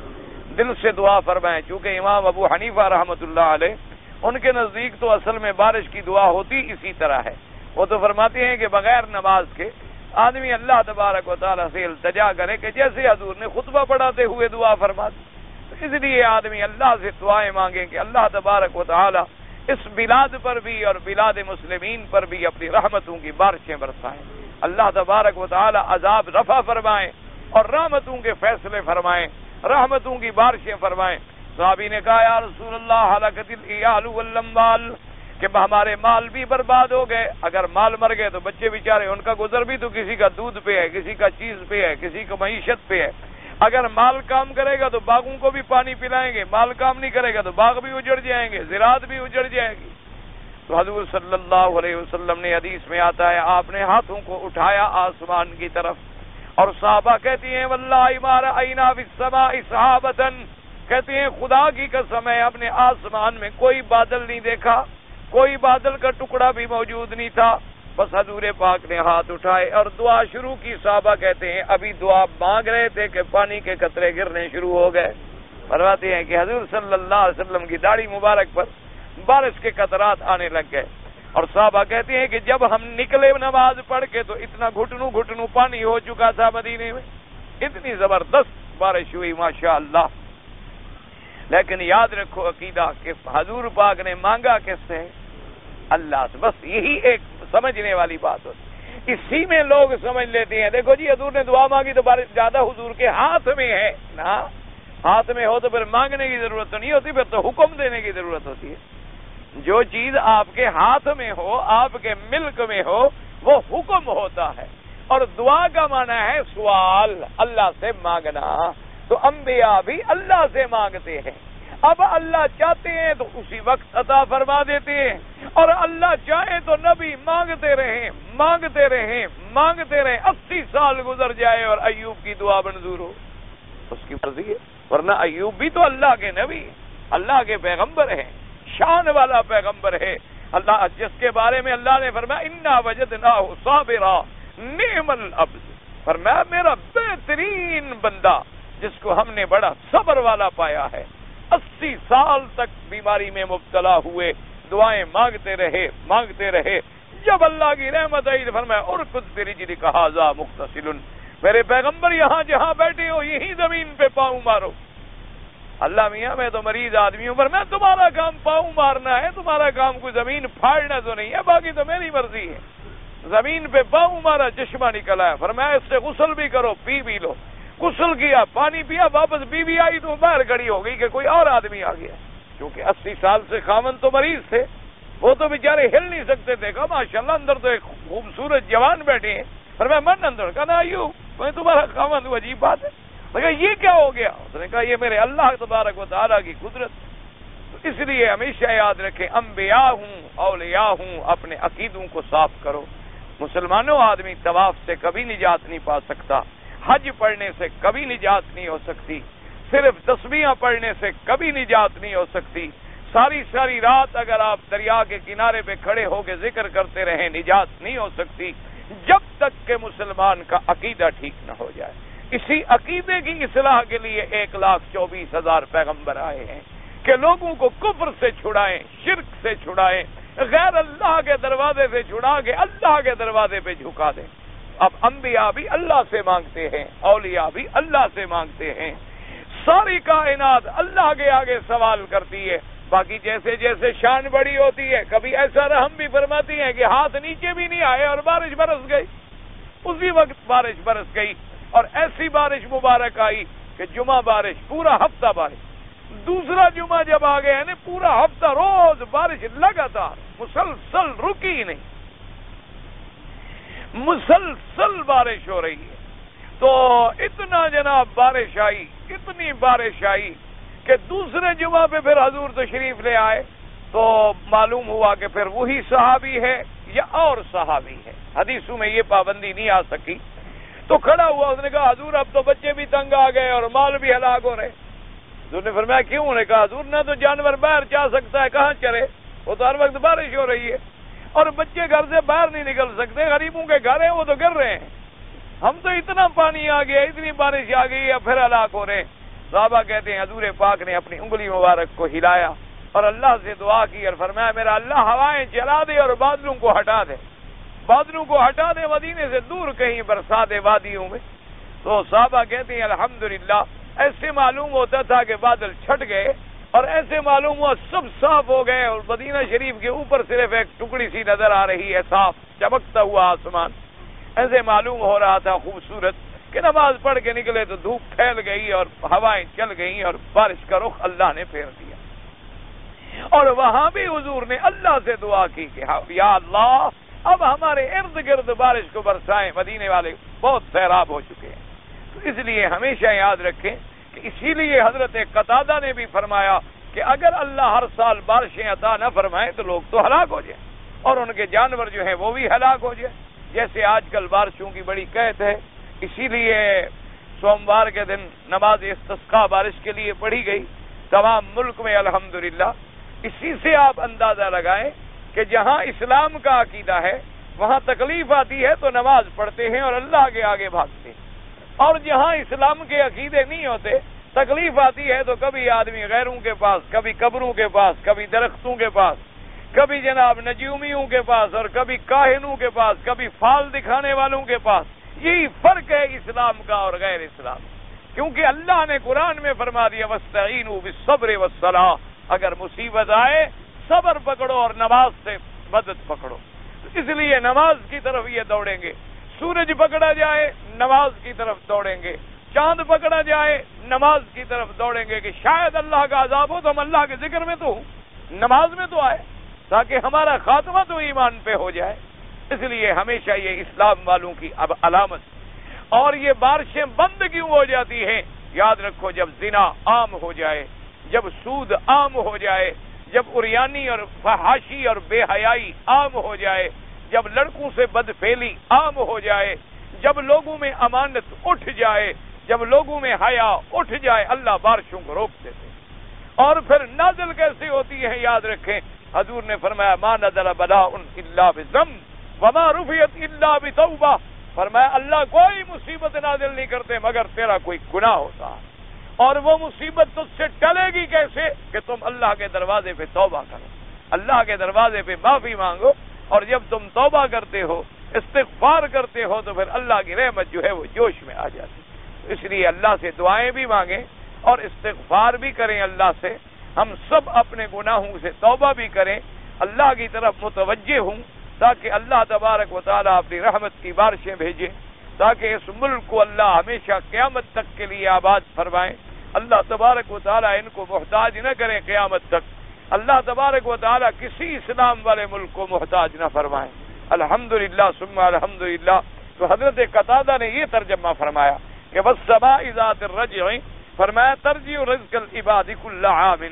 دل سے دعا فرمائیں. چونکہ امام ابو حنیفہ رحمۃ اللہ علیہ, ان کے نزدیک تو اصل میں بارش کی دعا ہوتی اسی طرح ہے. وہ تو فرماتے ہیں کہ بغیر نماز کے آدمی اللہ تبارک و تعالیٰ سے التجا کرے کہ جیسے حضور نے خطبہ پڑھاتے ہوئے دعا فرما دی. اس لیے آدمی اللہ سے دعائیں مانگیں کہ اللہ تبارک و تعالیٰ اس بلاد پر بھی اور بلاد مسلمین پر بھی اپنی رحمتوں کی بارشیں برسائیں. اللہ تبارک و تعالیٰ عذاب رفع فرمائیں اور رحمتوں کے فیصلے فرمائیں, رحمتوں کی بارشیں فرمائیں. صحابی نے کہا یا رسول اللہ ہلاکت العیال والاموال, کہ ہمارے مال بھی برباد ہو گئے. اگر مال مر گئے تو بچے بیچارے, ان کا گزر بھی تو کسی کا دودھ پہ ہے, کسی کا چیز پہ ہے, کسی کا معیشت پہ ہے. اگر مال کام کرے گا تو باغوں کو بھی پانی پلائیں گے, مال کام نہیں کرے گا تو باغ بھی اجڑ جائیں گے, زراعت بھی اجڑ جائے گی. تو حضور صلی اللہ علیہ وسلم نے, حدیث میں آتا ہے, آپ نے ہاتھوں کو اٹھایا آسمان کی طرف, اور صحابہ کہتی ہیں واللہ ما رأینا فی السماء سحابۃ, کہتے ہیں خدا کی قسم ہے ہم نے آسمان میں کوئی بادل نہیں دیکھا, کوئی بادل کا ٹکڑا بھی موجود نہیں تھا. بس حضور پاک نے ہاتھ اٹھائے اور دعا شروع کی. صحابہ کہتے ہیں ابھی دعا مانگ رہے تھے کہ پانی کے قطرے گرنے شروع ہو گئے. فرماتے ہیں کہ حضور صلی اللہ علیہ وسلم کی داڑھی مبارک پر بارش کے قطرات آنے لگ گئے. اور صحابہ کہتے ہیں کہ جب ہم نکلے نماز پڑھ کے تو اتنا گھٹنوں پانی ہو چکا تھا مدینے میں, اتنی زبردست بارش ہوئی ماشاءاللہ. لیکن یاد رکھو عقیدہ کہ حضور پاک نے مانگا کس سے؟ اللہ سے. بس یہی ایک سمجھنے والی بات ہوتی, اسی میں لوگ سمجھ لیتے ہیں دیکھو جی حضور نے دعا مانگی تو بارش زیادہ حضور کے ہاتھ میں ہے نا, ہاتھ میں ہو تو پھر مانگنے کی ضرورت تو نہیں ہوتی, پھر تو حکم دینے کی ضرورت ہوتی ہے. جو چیز آپ کے ہاتھ میں ہو, آپ کے ملک میں ہو, وہ حکم ہوتا ہے. اور دعا کا معنی ہے سوال, اللہ سے مانگنا. تو انبیاء بھی اللہ سے مانگتے ہیں. اب اللہ چاہتے ہیں تو اسی وقت عطا فرما دیتے ہیں, اور اللہ چاہے تو نبی مانگتے رہیں مانگتے رہیں مانگتے رہیں, 80 سال گزر جائے اور ایوب کی دعا منظور ہو, اس کی مرضی ہے. ورنہ ایوب بھی تو اللہ کے نبی, اللہ کے پیغمبر ہیں, شان والا پیغمبر ہے. اللہ جس کے بارے میں اللہ نے فرمایا انا وجدناہ صابرا نعم العبد, فرمایا میرا بہترین بندہ جس کو ہم نے بڑا صبر والا پایا ہے. 80 سال تک بیماری میں مبتلا ہوئے, دعائیں مانگتے رہے. جب اللہ کی رحمت آئی فرمایا ارکض برجلک ھذا مغتسل, میرے پیغمبر یہاں جہاں بیٹھے ہو یہی زمین پہ پاؤں مارو. اللہ میاں میں تو مریض آدمی ہوں, پر میں تمہارا کام پاؤں مارنا ہے, تمہارا کام کوئی زمین پھاڑنا تو نہیں ہے, باقی تو میری مرضی ہے. زمین پہ پاؤں مارا, چشمہ نکلا ہے, فرمایا اس سے غسل بھی کرو, پی بھی لو. غسل کیا، پانی پیا، واپس بیوی آئی تو باہر کھڑی ہو گئی کہ کوئی اور آدمی آ گیا، کیونکہ 80 سال سے خاوند تو مریض تھے، وہ تو بیچارے ہل نہیں سکتے تھے. کہا ماشاءاللہ اندر تو ایک خوبصورت جوان بیٹھے ہیں. پر میں من اندر کہا یوں میں تمہارا خاوند ہوں، عجیب بات ہے. میں کہا یہ کیا ہو گیا؟ اس نے کہا یہ میرے اللہ تبارک و تعالیٰ کی قدرت. تو اس لیے ہمیشہ یاد رکھیں انبیاء ہوں اولیاء ہوں، اپنے عقیدوں کو صاف کرو. مسلمانوں آدمی طواف سے کبھی نجات نہیں پا سکتا، حج پڑھنے سے کبھی نجات نہیں ہو سکتی، صرف تسبیحاں پڑھنے سے کبھی نجات نہیں ہو سکتی. ساری رات اگر آپ دریا کے کنارے پہ کھڑے ہو کے ذکر کرتے رہیں نجات نہیں ہو سکتی جب تک کہ مسلمان کا عقیدہ ٹھیک نہ ہو جائے. اسی عقیدے کی اصلاح کے لیے 1,24,000 پیغمبر آئے ہیں کہ لوگوں کو کفر سے چھڑائیں، شرک سے چھڑائیں، غیر اللہ کے دروازے سے چھڑا کے اللہ کے دروازے پہ جھکا دیں. اب انبیاء بھی اللہ سے مانگتے ہیں، اولیاء بھی اللہ سے مانگتے ہیں، ساری کائنات اللہ کے آگے سوال کرتی ہے. باقی جیسے جیسے شان بڑی ہوتی ہے کبھی ایسا رحم بھی فرماتی ہیں کہ ہاتھ نیچے بھی نہیں آئے اور بارش برس گئی. اسی وقت بارش برس گئی اور ایسی بارش مبارک آئی کہ جمعہ بارش، پورا ہفتہ بارش. دوسرا جمعہ جب آ گیا نا پورا ہفتہ روز بارش لگاتار مسلسل رکی ہی نہیں، مسلسل بارش ہو رہی ہے. تو اتنا جناب بارش آئی، اتنی بارش آئی کہ دوسرے جمعہ پہ پھر حضور تشریف لے آئے تو معلوم ہوا کہ پھر وہی صحابی ہے یا اور صحابی ہے. حدیثوں میں یہ پابندی نہیں آ سکی. تو کھڑا ہوا، اس نے کہا حضور اب تو بچے بھی تنگ آ گئے اور مال بھی ہلاک ہو رہے. حضور نے فرمایا کیوں؟ نے کہا حضور نہ تو جانور باہر جا سکتا ہے، کہاں چرے، وہ تو ہر وقت بارش ہو رہی ہے، اور بچے گھر سے باہر نہیں نکل سکتے، غریبوں کے گھر ہیں وہ تو گر رہے ہیں. ہم تو اتنا پانی آ گیا، اتنی بارش آ گئی ہے، پھر ہلاک ہو رہے ہیں. صحابہ کہتے ہیں حضور پاک نے اپنی انگلی مبارک کو ہلایا اور اللہ سے دعا کی اور فرمایا میرا اللہ ہوائیں چلا دے اور بادلوں کو ہٹا دے، بادلوں کو ہٹا دے، مدینے سے دور کہیں برسا دے وادیوں میں. تو صحابہ کہتے ہیں الحمدللہ ایسے معلوم ہوتا تھا کہ بادل چھٹ گئے اور ایسے معلوم ہوا سب صاف ہو گئے اور مدینہ شریف کے اوپر صرف ایک ٹکڑی سی نظر آ رہی ہے، صاف چمکتا ہوا آسمان. ایسے معلوم ہو رہا تھا خوبصورت کہ نماز پڑھ کے نکلے تو دھوپ پھیل گئی اور ہوائیں چل گئیں اور بارش کا رخ اللہ نے پھیر دیا. اور وہاں بھی حضور نے اللہ سے دعا کی کہ یا اللہ اب ہمارے ارد گرد بارش کو برسائیں، مدینے والے بہت سیراب ہو چکے ہیں. تو اس لیے ہمیشہ یاد رکھیں کہ اسی لیے حضرت قتادہ نے بھی فرمایا کہ اگر اللہ ہر سال بارشیں عطا نہ فرمائے تو لوگ تو ہلاک ہو جائیں اور ان کے جانور جو ہیں وہ بھی ہلاک ہو جائیں. جیسے آج کل بارشوں کی بڑی قحط ہے، اسی لیے سوموار کے دن نماز استسقاء بارش کے لیے پڑھی گئی تمام ملک میں الحمدللہ. اسی سے آپ اندازہ لگائیں کہ جہاں اسلام کا عقیدہ ہے وہاں تکلیف آتی ہے تو نماز پڑھتے ہیں اور اللہ کے آگے بھاگتے ہیں، اور جہاں اسلام کے عقیدے نہیں ہوتے تکلیف آتی ہے تو کبھی آدمی غیروں کے پاس، کبھی قبروں کے پاس، کبھی درختوں کے پاس، کبھی جناب نجومیوں کے پاس اور کبھی کاہنوں کے پاس، کبھی فال دکھانے والوں کے پاس. یہی فرق ہے اسلام کا اور غیر اسلام، کیونکہ اللہ نے قرآن میں فرما دیا وَاسْتَعِینُوا بِالصَّبْرِ وَالصَّلَاةِ، اگر مصیبت آئے صبر پکڑو اور نماز سے مدد پکڑو. اس لیے نماز کی طرف یہ دوڑیں گے. سورج پکڑا جائے نماز کی طرف دوڑیں گے، چاند پکڑا جائے نماز کی طرف دوڑیں گے کہ شاید اللہ کا عذاب ہو تو ہم اللہ کے ذکر میں تو ہوں، نماز میں تو آئے تاکہ ہمارا خاتمہ تو ایمان پہ ہو جائے. اس لیے ہمیشہ یہ اسلام والوں کی اب علامت. اور یہ بارشیں بند کیوں ہو جاتی ہیں؟ یاد رکھو جب زنا عام ہو جائے، جب سود عام ہو جائے، جب عریانی اور فحاشی اور بے حیائی عام ہو جائے، جب لڑکوں سے بدفعلی عام ہو جائے، جب لوگوں میں امانت اٹھ جائے، جب لوگوں میں حیا اٹھ جائے، اللہ بارشوں کو روک دیتے. اور پھر نازل کیسے ہوتی ہے؟ یاد رکھیں حضور نے فرمایا ما نزل بلاء الا بذنب وما رفعت الا بتوبہ. فرمایا اللہ کوئی مصیبت نازل نہیں کرتے مگر تیرا کوئی گناہ ہوتا، اور وہ مصیبت تجھ سے ٹلے گی کیسے؟ کہ تم اللہ کے دروازے پہ توبہ کرو، اللہ کے دروازے پہ معافی مانگو، اور جب تم توبہ کرتے ہو، استغفار کرتے ہو تو پھر اللہ کی رحمت جو ہے وہ جوش میں آ جاتی. اس لیے اللہ سے دعائیں بھی مانگیں اور استغفار بھی کریں اللہ سے. ہم سب اپنے گناہوں سے توبہ بھی کریں، اللہ کی طرف متوجہ ہوں تاکہ اللہ تبارک و تعالیٰ اپنی رحمت کی بارشیں بھیجیں. تاکہ اس ملک کو اللہ ہمیشہ قیامت تک کے لیے آباد فرمائے. اللہ تبارک و تعالیٰ ان کو محتاج نہ کریں قیامت تک. اللہ تبارک و تعالیٰ کسی اسلام والے ملک کو محتاج نہ فرمائے. الحمدللہ ثم الحمدللہ. تو حضرت قتادہ نے یہ ترجمہ فرمایا کہ والسماء ذات الرجع، فرمایا ترجع رزق العباد کل عام،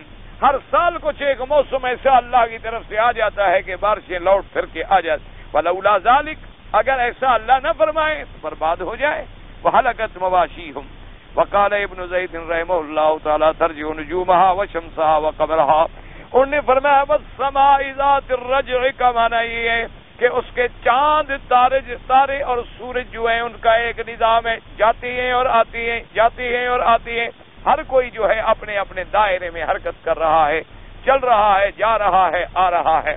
ہر سال کچھ ایک موسم ایسا اللہ کی طرف سے آ جاتا ہے کہ بارشیں لوٹ پھر کے آ جاتی. ولولا ذالک، اگر ایسا اللہ نہ فرمائے تو برباد ہو جائے. وہلکت مواشیہم. وقال ابن زید رحمہ اللہ تعالی ترجع نجومها وشمسها وقمرها. انہوں نے فرمایا والسماء ذات الرجع کا معنی یہ ہے کہ اس کے چاند تارے اور سورج جو ہیں ان کا ایک نظام ہے، جاتی ہیں اور آتی ہیں، جاتی ہیں اور آتی ہیں. ہر کوئی جو ہے اپنے اپنے دائرے میں حرکت کر رہا ہے، چل رہا ہے، جا رہا ہے، آ رہا ہے.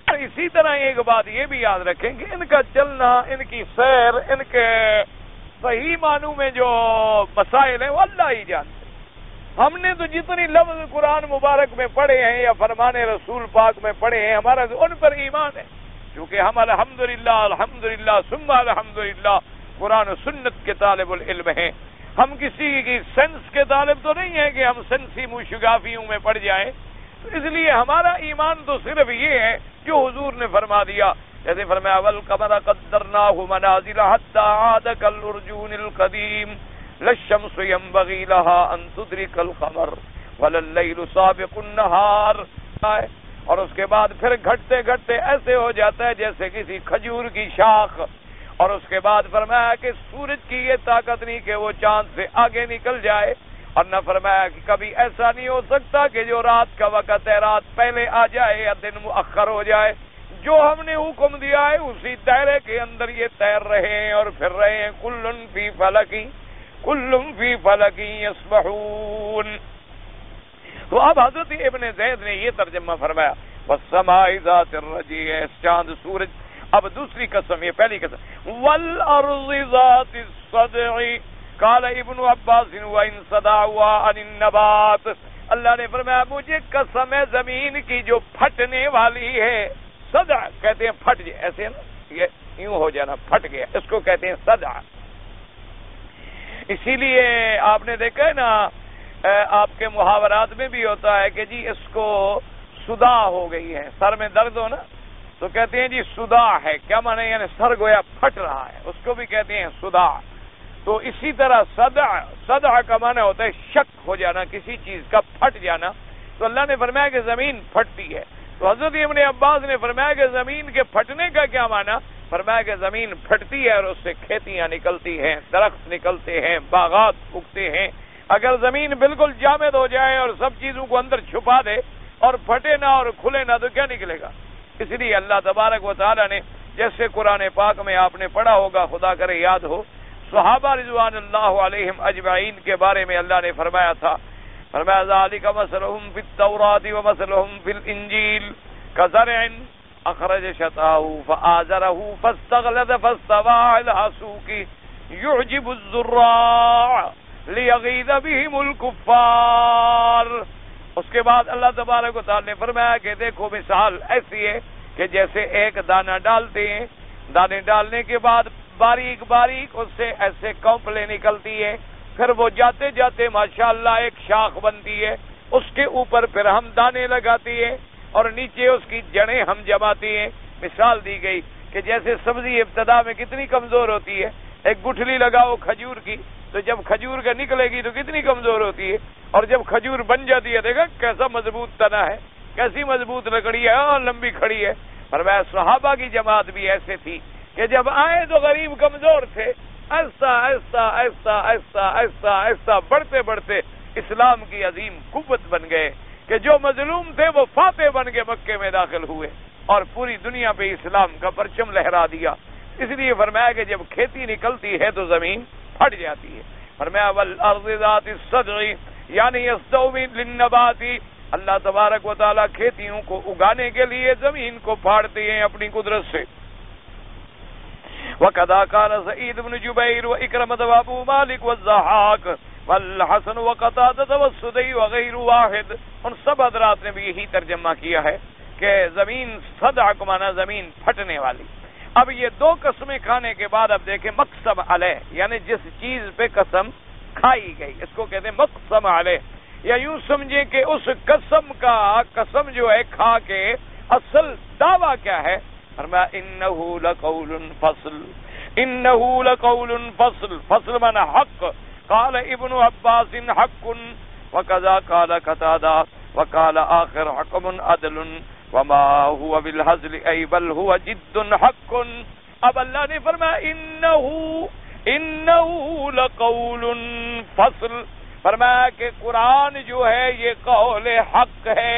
اور اسی طرح ایک بات یہ بھی یاد رکھیں کہ ان کا چلنا، ان کی سیر، ان کے صحیح معنوں میں جو مسائل ہیں وہ اللہ ہی جانتے. ہم نے تو جتنی لفظ قرآن مبارک میں پڑھے ہیں یا فرمان رسول پاک میں پڑھے ہیں ہمارا ان پر ایمان ہے، کیونکہ ہم الحمدللہ ثم الحمدللہ قرآن و سنت کے طالب العلم ہیں. ہم کسی کی سینس کے طالب تو نہیں ہیں کہ ہم سینسی موشگافیوں میں پڑ جائیں. اس لیے ہمارا ایمان تو صرف یہ ہے جو حضور نے فرما دیا. جیسے فرمایا والقمر قدرناہ منازل حتی عاد کالعرجون القدیم للشمس ينبغي لها ان تدرك القمر ولليل سابق النهار. اور اس کے بعد پھر گھٹتے گھٹتے ایسے ہو جاتا ہے جیسے کسی کھجور کی شاخ. اور اس کے بعد فرمایا کہ سورج کی یہ طاقت نہیں کہ وہ چاند سے آگے نکل جائے، اور نہ فرمایا کہ کبھی ایسا نہیں ہو سکتا کہ جو رات کا وقت ہے رات پہلے آ جائے یا دن مؤخر ہو جائے. جو ہم نے حکم دیا ہے اسی دائرے کے اندر یہ تیر رہے ہیں اور پھر رہے ہیں. کل فی فلک یسبحون. تو اب حضرت ابن زید نے یہ ترجمہ فرمایا والسماء ذات الرجع، چاند سورج. اب دوسری قسم، یہ پہلی قسم والارض ذات الصدع. قال ابن عباس وان صدعوا عن النبات. اللہ نے فرمایا مجھے قسم ہے زمین کی جو پھٹنے والی ہے. صدع کہتے ہیں پھٹ جائے، ایسے نا یہ یوں ہو جانا، پھٹ گیا، اس کو کہتے ہیں صدع. اسی لیے آپ نے دیکھا ہے نا آپ کے محاورات میں بھی ہوتا ہے کہ جی اس کو صداع ہو گئی ہے، سر میں درد ہو نا تو کہتے ہیں جی صداع ہے. کیا معنی؟ یعنی سر گویا پھٹ رہا ہے، اس کو بھی کہتے ہیں صداع. تو اسی طرح صدع کا معنی ہوتا ہے شک ہو جانا، کسی چیز کا پھٹ جانا. تو اللہ نے فرمایا کہ زمین پھٹتی ہے. تو حضرت ابن عباس نے فرمایا کہ زمین کے پھٹنے کا کیا معنی؟ فرمایا کہ زمین پھٹتی ہے اور اس سے کھیتیاں نکلتی ہیں، درخت نکلتے ہیں، باغات اگتے ہیں. اگر زمین بالکل جامد ہو جائے اور سب چیزوں کو اندر چھپا دے اور پھٹے نہ اور کھلے نہ تو کیا نکلے گا؟ اس لیے اللہ تبارک و تعالیٰ نے جیسے قرآن پاک میں آپ نے پڑھا ہوگا، خدا کرے یاد ہو، صحابہ رضوان اللہ علیہم اجمعین کے بارے میں اللہ نے فرمایا تھا، فرمایا ذالک مثلہم فی التوراۃ ومثلہم فی الانجیل کزرع اخرج شطأہ فآزرہ فاستغلظ فاستوى علی سوقہ یعجب الزراع لیغیظ بہم الکفار. اس کے بعد اللہ تبارک و تعالی نے فرمایا کہ دیکھو مثال ایسی ہے کہ جیسے ایک دانہ ڈالتے ہیں، دانے ڈالنے کے بعد باریک باریک اس سے ایسے کونپلیں نکلتی ہیں، پھر وہ جاتے جاتے ماشاءاللہ ایک شاخ بنتی ہے، اس کے اوپر پھر ہم دانے لگاتی ہیں اور نیچے اس کی جڑیں ہم جماتی ہیں. مثال دی گئی کہ جیسے سبزی ابتدا میں کتنی کمزور ہوتی ہے، ایک گٹھلی لگاؤ کھجور کی تو جب کھجور کا نکلے گی تو کتنی کمزور ہوتی ہے، اور جب کھجور بن جاتی ہے دیکھا کیسا مضبوط تنا ہے، کیسی مضبوط لکڑی ہے اور لمبی کھڑی ہے. فرمایا صحابہ کی جماعت بھی ایسے تھی کہ جب آئے تو غریب کمزور تھے، ایسا ایسا ایسا ایسا ایسا ایسا بڑھتے بڑھتے اسلام کی عظیم قوت بن گئے کہ جو مظلوم تھے وہ فاتح بن کے مکے میں داخل ہوئے اور پوری دنیا پہ اسلام کا پرچم لہرا دیا. اس لیے فرمایا کہ جب کھیتی نکلتی ہے تو زمین پھٹ جاتی ہے. فرمایا والارض ذات الصدع یعنی یصدع للنبات. اللہ تبارک و تعالیٰ کھیتیوں کو اگانے کے لیے زمین کو پھاڑتے ہیں اپنی قدرت سے. وَقَدَا كَانَ سَعِيدُ بْنُ جُبَيْرُ وَإِكْرَمَةُ وَأَبُو مَالِكُ وَالضَّحَّاكُ وَالْحَسَنُ وَقَتَادَةُ وَالسُّدَيُّ وَغَيْرُ وَاحِدٍ. ان سب حضرات نے بھی یہی ترجمہ کیا ہے کہ زمین صدع کو مانا زمین پھٹنے والی. اب یہ دو قسمیں کھانے کے بعد اب دیکھیں مقسم علیہ، یعنی جس چیز پہ قسم کھائی گئی اس کو کہتے ہیں مقسم علیہ، یا یوں سمجھیں کہ اس قسم جو ہے کھا کے اصل دعویٰ کیا ہے؟ فرمایا انہ لقول فصل، انہ لقول فصل، فصل معنی حق، قال ابن عباس حق وکذا قال قتادہ وقال آخر حکم عدل وما هو بالحزل ای بل هو جد حق۔ اب اللہ نے فرمایا انہ لقول فصل، فرمایا کہ قرآن جو ہے یہ قول حق ہے،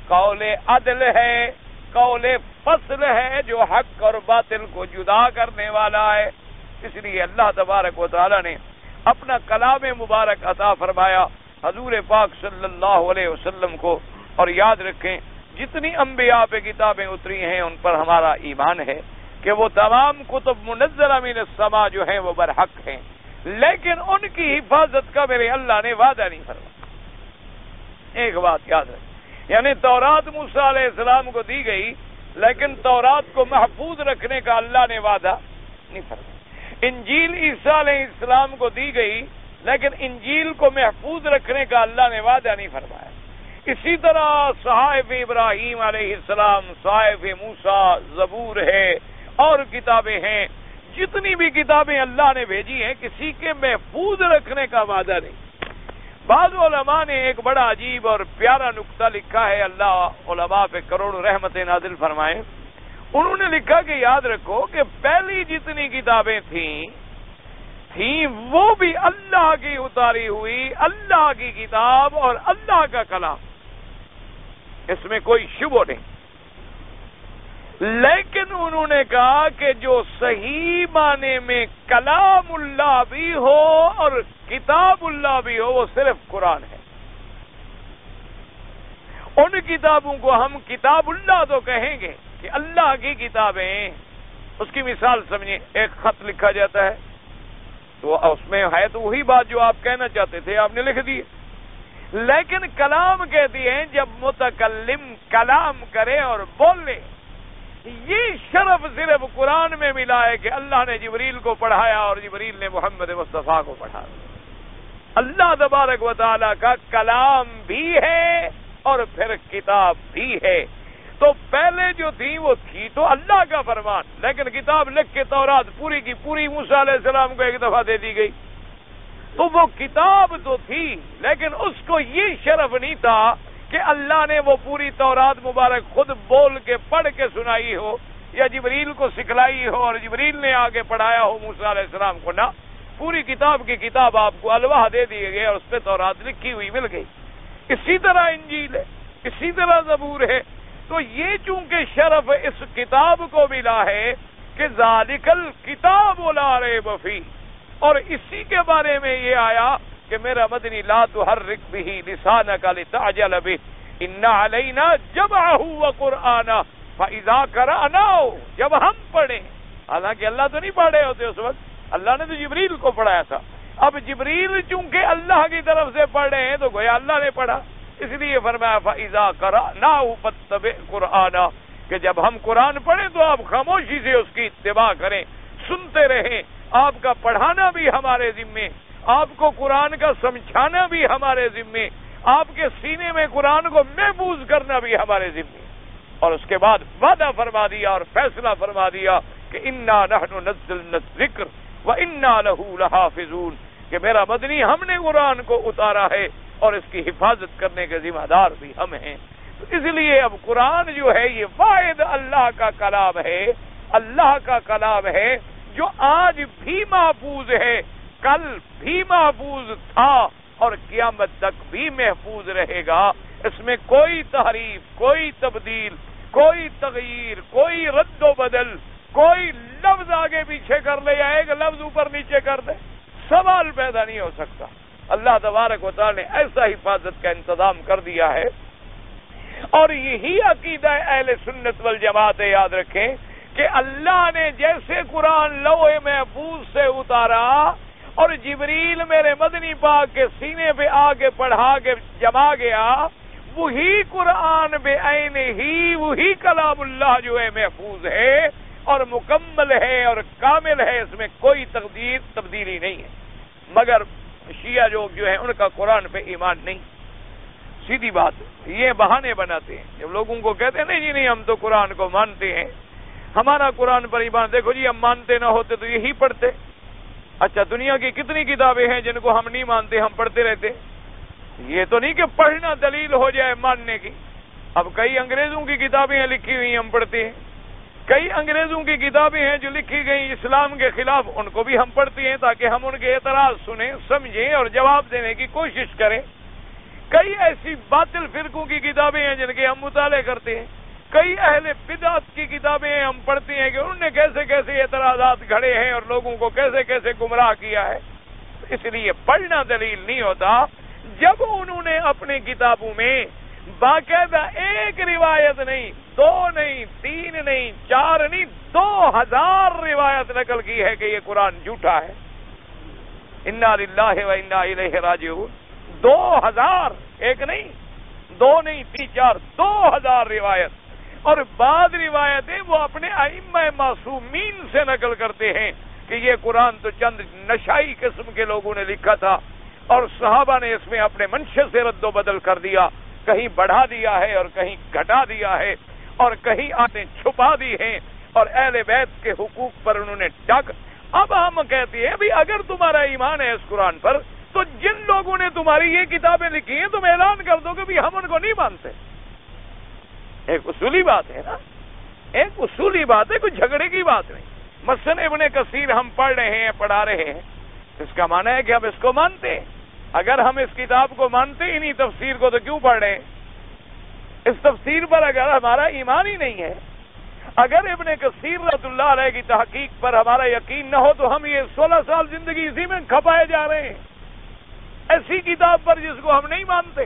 قول عدل ہے، قول فصل ہے جو حق اور باطل کو جدا کرنے والا ہے۔ اس لیے اللہ تبارک و تعالی نے اپنا کلام مبارک عطا فرمایا حضور پاک صلی اللہ علیہ وسلم کو، اور یاد رکھیں جتنی انبیاء پہ کتابیں اتری ہیں ان پر ہمارا ایمان ہے کہ وہ تمام کتب منزلہ من السماء جو ہیں وہ برحق ہیں، لیکن ان کی حفاظت کا میرے اللہ نے وعدہ نہیں فرمایا۔ ایک بات یاد رکھیں، یعنی تورات موسیٰ علیہ السلام کو دی گئی لیکن تورات کو محفوظ رکھنے کا اللہ نے وعدہ نہیں فرمایا۔ انجیل عیسیٰ علیہ السلام کو دی گئی لیکن انجیل کو محفوظ رکھنے کا اللہ نے وعدہ نہیں فرمایا۔ اسی طرح صحائف ابراہیم علیہ السلام، صحائف موسیٰ، زبور ہے اور کتابیں ہیں، جتنی بھی کتابیں اللہ نے بھیجی ہیں کسی کے محفوظ رکھنے کا وعدہ نہیں۔ بعض علماء نے ایک بڑا عجیب اور پیارا نقطہ لکھا ہے، اللہ علماء پہ کروڑوں رحمتیں نازل فرمائے۔ انہوں نے لکھا کہ یاد رکھو کہ پہلی جتنی کتابیں تھیں وہ بھی اللہ کی اتاری ہوئی، اللہ کی کتاب اور اللہ کا کلام، اس میں کوئی شبہ نہیں، لیکن انہوں نے کہا کہ جو صحیح معنی میں کلام اللہ بھی ہو اور کتاب اللہ بھی ہو وہ صرف قرآن ہے۔ ان کتابوں کو ہم کتاب اللہ تو کہیں گے کہ اللہ کی کتابیں، اس کی مثال سمجھیں، ایک خط لکھا جاتا ہے تو اس میں ہے تو وہی بات جو آپ کہنا چاہتے تھے آپ نے لکھ دی، لیکن کلام کہتی ہیں جب متکلم کلام کرے اور بولے۔ یہ شرف صرف قرآن میں ملا ہے کہ اللہ نے جبریل کو پڑھایا اور جبریل نے محمد مصطفیٰ کو پڑھایا۔ اللہ تبارک و تعالیٰ کا کلام بھی ہے اور پھر کتاب بھی ہے۔ تو پہلے جو تھی وہ تھی تو اللہ کا فرمان، لیکن کتاب لکھ کے تورات پوری کی پوری موسیٰ علیہ السلام کو ایک دفعہ دے دی گئی، تو وہ کتاب تو تھی لیکن اس کو یہ شرف نہیں تھا کہ اللہ نے وہ پوری تورات مبارک خود بول کے پڑھ کے سنائی ہو یا جبریل کو سکھلائی ہو اور جبریل نے آگے پڑھایا ہو موسیٰ علیہ السلام کو، نہ، پوری کتاب کی کتاب آپ کو الواح دے دیے گئے اور اس پہ تورات لکھی ہوئی مل گئی۔ اسی طرح انجیل ہے، اسی طرح زبور ہے۔ تو یہ چونکہ شرف اس کتاب کو ملا ہے کہ ذالک الکتاب لا ریب فیہ، اور اسی کے بارے میں یہ آیا کہ میرا مدنی لا تحرک بہ لسانک لتعجل بہ ان علینا جمعہ وقرآنہ فاذا قرأناہ، جب ہم پڑھیں، حالانکہ اللہ تو نہیں پڑھے ہوتے اس وقت، اللہ نے تو جبریل کو پڑھایا تھا، اب جبریل چونکہ اللہ کی طرف سے پڑھ رہے ہیں تو گویا اللہ نے پڑھا، اس لیے فرمایا فاذا قرأناہ فاتبع قرآنہ، کہ جب ہم قرآن پڑھیں تو آپ خاموشی سے اس کی اتباع کریں، سنتے رہیں، آپ کا پڑھانا بھی ہمارے ذمے، آپ کو قرآن کا سمجھانا بھی ہمارے ذمے، آپ کے سینے میں قرآن کو محفوظ کرنا بھی ہمارے ذمے۔ اور اس کے بعد وعدہ فرما دیا اور فیصلہ فرما دیا کہ انا نحن نزلنا الذکر وانا لہ لحافظون، کہ میرا مدنی ہم نے قرآن کو اتارا ہے اور اس کی حفاظت کرنے کے ذمہ دار بھی ہم ہیں۔ تو اس لیے اب قرآن جو ہے یہ واحد اللہ کا کلام ہے، اللہ کا کلام ہے جو آج بھی محفوظ ہے، کل بھی محفوظ تھا اور قیامت تک بھی محفوظ رہے گا۔ اس میں کوئی تحریف، کوئی تبدیل، کوئی تغییر، کوئی رد و بدل، کوئی لفظ آگے پیچھے کر لے یا ایک لفظ اوپر نیچے کر دے، سوال پیدا نہیں ہو سکتا۔ اللہ تبارک و تعالی نے ایسا حفاظت کا انتظام کر دیا ہے، اور یہی عقیدہ اہل سنت والجماعت ہے۔ یاد رکھیں کہ اللہ نے جیسے قرآن لوح محفوظ سے اتارا اور جبریل میرے مدنی پاک کے سینے پہ آ کے پڑھا کے جما گیا، وہی قرآن بعین ہی، وہی کلام اللہ جو ہے محفوظ ہے، اور مکمل ہے اور کامل ہے، اس میں کوئی تبدیلی نہیں ہے، مگر شیعہ لوگ جو ہیں ان کا قرآن پہ ایمان نہیں۔ سیدھی بات، یہ بہانے بناتے ہیں جب لوگوں کو کہتے ہیں نہیں جی نہیں ہم تو قرآن کو مانتے ہیں، ہمارا قرآن پر ایمان، دیکھو جی ہم مانتے نہ ہوتے تو یہی پڑھتے۔ اچھا دنیا کی کتنی کتابیں ہیں جن کو ہم نہیں مانتے، ہم پڑھتے رہتے؟ یہ تو نہیں کہ پڑھنا دلیل ہو جائے ماننے کی۔ اب کئی انگریزوں کی کتابیں ہیں لکھی ہوئی ہم پڑھتے ہیں، کئی انگریزوں کی کتابیں ہیں جو لکھی گئی اسلام کے خلاف، ان کو بھی ہم پڑھتے ہیں تاکہ ہم ان کے اعتراض سنیں، سمجھیں اور جواب دینے کی کوشش کریں۔ کئی ایسی باطل فرقوں کی کتابیں ہیں جن کے ہم مطالعے کرتے ہیں، کئی اہل بدعت کی کتابیں ہیں ہم پڑھتے ہیں کہ انہوں نے کیسے کیسے اعتراضات گھڑے ہیں اور لوگوں کو کیسے کیسے گمراہ کیا ہے۔ اس لیے پڑھنا دلیل نہیں ہوتا۔ جب انہوں نے اپنی کتابوں میں باقاعدہ ایک روایت نہیں، دو نہیں، تین نہیں، چار نہیں، 2000 روایت نقل کی ہے کہ یہ قرآن جھوٹا ہے، انا للہ و انا الیہ راجعون، 2000، ایک نہیں، دو نہیں، تین چار، 2000 روایت۔ اور بعض روایتیں وہ اپنے ائمہ معصومین سے نقل کرتے ہیں کہ یہ قرآن تو چند نشائی قسم کے لوگوں نے لکھا تھا اور صحابہ نے اس میں اپنے منشے سے رد و بدل کر دیا، کہیں بڑھا دیا ہے اور کہیں گھٹا دیا ہے اور کہیں آتے چھپا دی ہیں اور اہل بیت کے حقوق پر انہوں نے ڈاک۔ اب ہم کہتے ہیں بھی اگر تمہارا ایمان ہے اس قرآن پر تو جن لوگوں نے تمہاری یہ کتابیں لکھی ہیں تم اعلان کر دو کہ بھی ہم ان کو نہیں مانتے۔ ایک اصولی بات ہے نا، ایک اصولی بات ہے، کوئی جھگڑے کی بات نہیں۔ مثلا ابن کثیر ہم پڑھ رہے ہیں، پڑھا رہے ہیں، اس کا معنی ہے کہ ہم اس کو مانتے ہیں۔ اگر ہم اس کتاب کو مانتے ہی نہیں تفسیر کو تو کیوں پڑھ رہے ہیں؟ اس تفسیر پر اگر ہمارا ایمان ہی نہیں ہے، اگر ابن کثیر رحمۃ اللہ علیہ کی تحقیق پر ہمارا یقین نہ ہو تو ہم یہ 16 سال زندگی اسی میں کھپائے جا رہے ہیں، ایسی کتاب پر جس کو ہم نہیں مانتے۔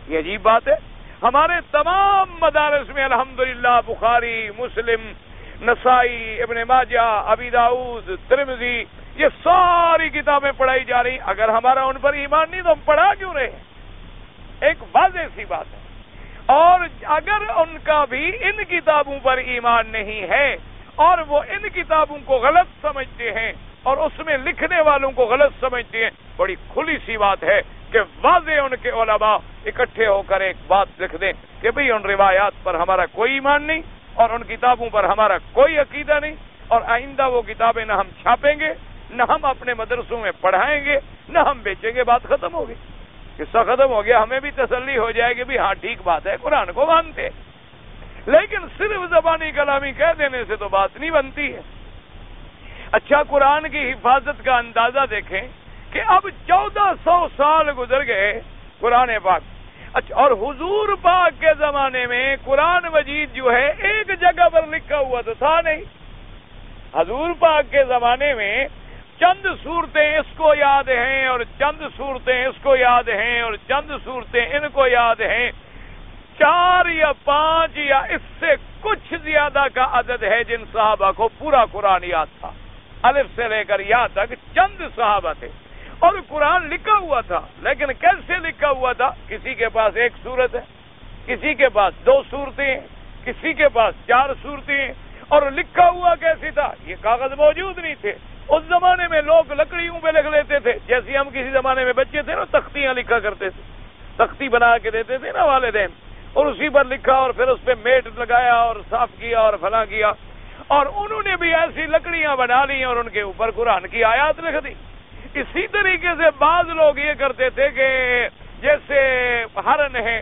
یہ عجیب بات ہے۔ ہمارے تمام مدارس میں الحمدللہ بخاری، مسلم، نسائی، ابن ماجہ، ابی داؤد، ترمذی، یہ ساری کتابیں پڑھائی جا رہی۔ اگر ہمارا ان پر ایمان نہیں تو ہم پڑھا کیوں رہے ہیں؟ ایک واضح سی بات ہے۔ اور اگر ان کا بھی ان کتابوں پر ایمان نہیں ہے اور وہ ان کتابوں کو غلط سمجھتے ہیں اور اس میں لکھنے والوں کو غلط سمجھتے ہیں، بڑی کھلی سی بات ہے کہ واضح ان کے علماء اکٹھے ہو کر ایک بات لکھ دیں کہ بھئی ان روایات پر ہمارا کوئی ایمان نہیں اور ان کتابوں پر ہمارا کوئی عقیدہ نہیں، اور آئندہ وہ کتابیں نہ ہم چھاپیں گے، نہ ہم اپنے مدرسوں میں پڑھائیں گے، نہ ہم بیچیں گے۔ بات ختم ہوگی، قصہ ختم ہو گیا، ہمیں بھی تسلی ہو جائے گی بھی ہاں ٹھیک بات ہے، قرآن کو مانتے۔ لیکن صرف زبانی کلامی کہہ دینے سے تو بات نہیں بنتی ہے۔ اچھا قرآن کی حفاظت کا اندازہ دیکھیں کہ اب 1400 سال گزر گئے قرآن پاک، اچھا، اور حضور پاک کے زمانے میں قرآن مجید جو ہے ایک جگہ پر لکھا ہوا تو تھا نہیں۔ حضور پاک کے زمانے میں چند صورتیں اس کو یاد ہیں اور چند صورتیں اس کو یاد ہیں اور چند صورتیں ان کو یاد ہیں، 4 یا 5 یا اس سے کچھ زیادہ کا عدد ہے جن صحابہ کو پورا قرآن یاد تھا، الف سے لے کر یا تک چند صحابہ تھے اور قرآن لکھا ہوا تھا۔ لیکن کیسے لکھا ہوا تھا؟ کسی کے پاس 1 سورت ہے، کسی کے پاس 2 صورتیں ہیں، کسی کے پاس 4 صورتیں ہیں۔ اور لکھا ہوا کیسے تھا؟ یہ کاغذ موجود نہیں تھے اس زمانے میں، لوگ لکڑیوں پہ لکھ لیتے تھے، جیسے ہم کسی زمانے میں بچے تھے نا تختیاں لکھا کرتے تھے، تختی بنا کے دیتے تھے نا والدین، اور اسی پر لکھا اور پھر اس پہ میٹ لگایا اور صاف کیا اور فلاں کیا، اور انہوں نے بھی ایسی لکڑیاں بنا لی اور ان کے اوپر قرآن کی آیات لکھ دی۔ اسی طریقے سے بعض لوگ یہ کرتے تھے کہ جیسے ہرن ہیں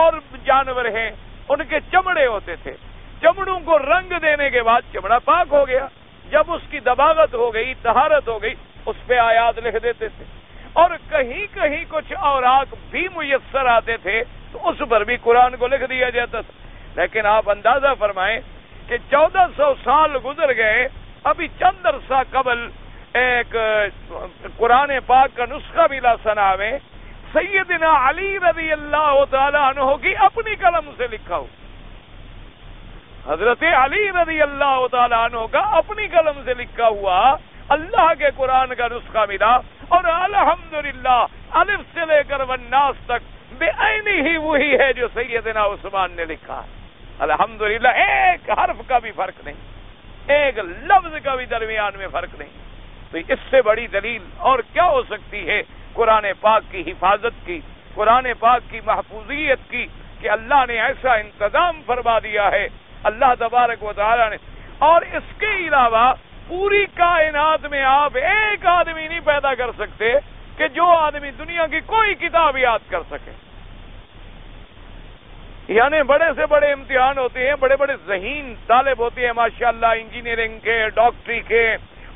اور جانور ہیں، ان کے چمڑے ہوتے تھے، چمڑوں کو رنگ دینے کے بعد چمڑا پاک ہو گیا، جب اس کی دباغت ہو گئی، طہارت ہو گئی، اس پہ آیات لکھ دیتے تھے۔ اور کہیں کہیں کچھ اوراق بھی میسر آتے تھے تو اس پر بھی قرآن کو لکھ دیا جاتا تھا۔ لیکن آپ اندازہ فرمائیں کہ 1400 سال گزر گئے، ابھی چند عرصہ قبل ایک قرآن پاک کا نسخہ ملا سنا میں، سیدنا علی رضی اللہ تعالی عنہ کی اپنی قلم سے لکھا ہو، حضرت علی رضی اللہ تعالی عنہ کا اپنی قلم سے لکھا ہوا اللہ کے قرآن کا نسخہ ملا، اور الحمدللہ الف سے لے کر والناس تک بعینی ہی وہی ہے جو سیدنا عثمان نے لکھا ہے۔ الحمدللہ ایک حرف کا بھی فرق نہیں، ایک لفظ کا بھی درمیان میں فرق نہیں. تو اس سے بڑی دلیل اور کیا ہو سکتی ہے قرآن پاک کی حفاظت کی، قرآن پاک کی محفوظیت کی، کہ اللہ نے ایسا انتظام فرما دیا ہے اللہ تبارک و تعالی نے. اور اس کے علاوہ پوری کائنات میں آپ ایک آدمی نہیں پیدا کر سکتے کہ جو آدمی دنیا کی کوئی کتاب یاد کر سکے. یعنی بڑے سے بڑے امتحان ہوتے ہیں، بڑے بڑے ذہین طالب ہوتے ہیں ماشاءاللہ، انجینئرنگ کے، ڈاکٹری کے،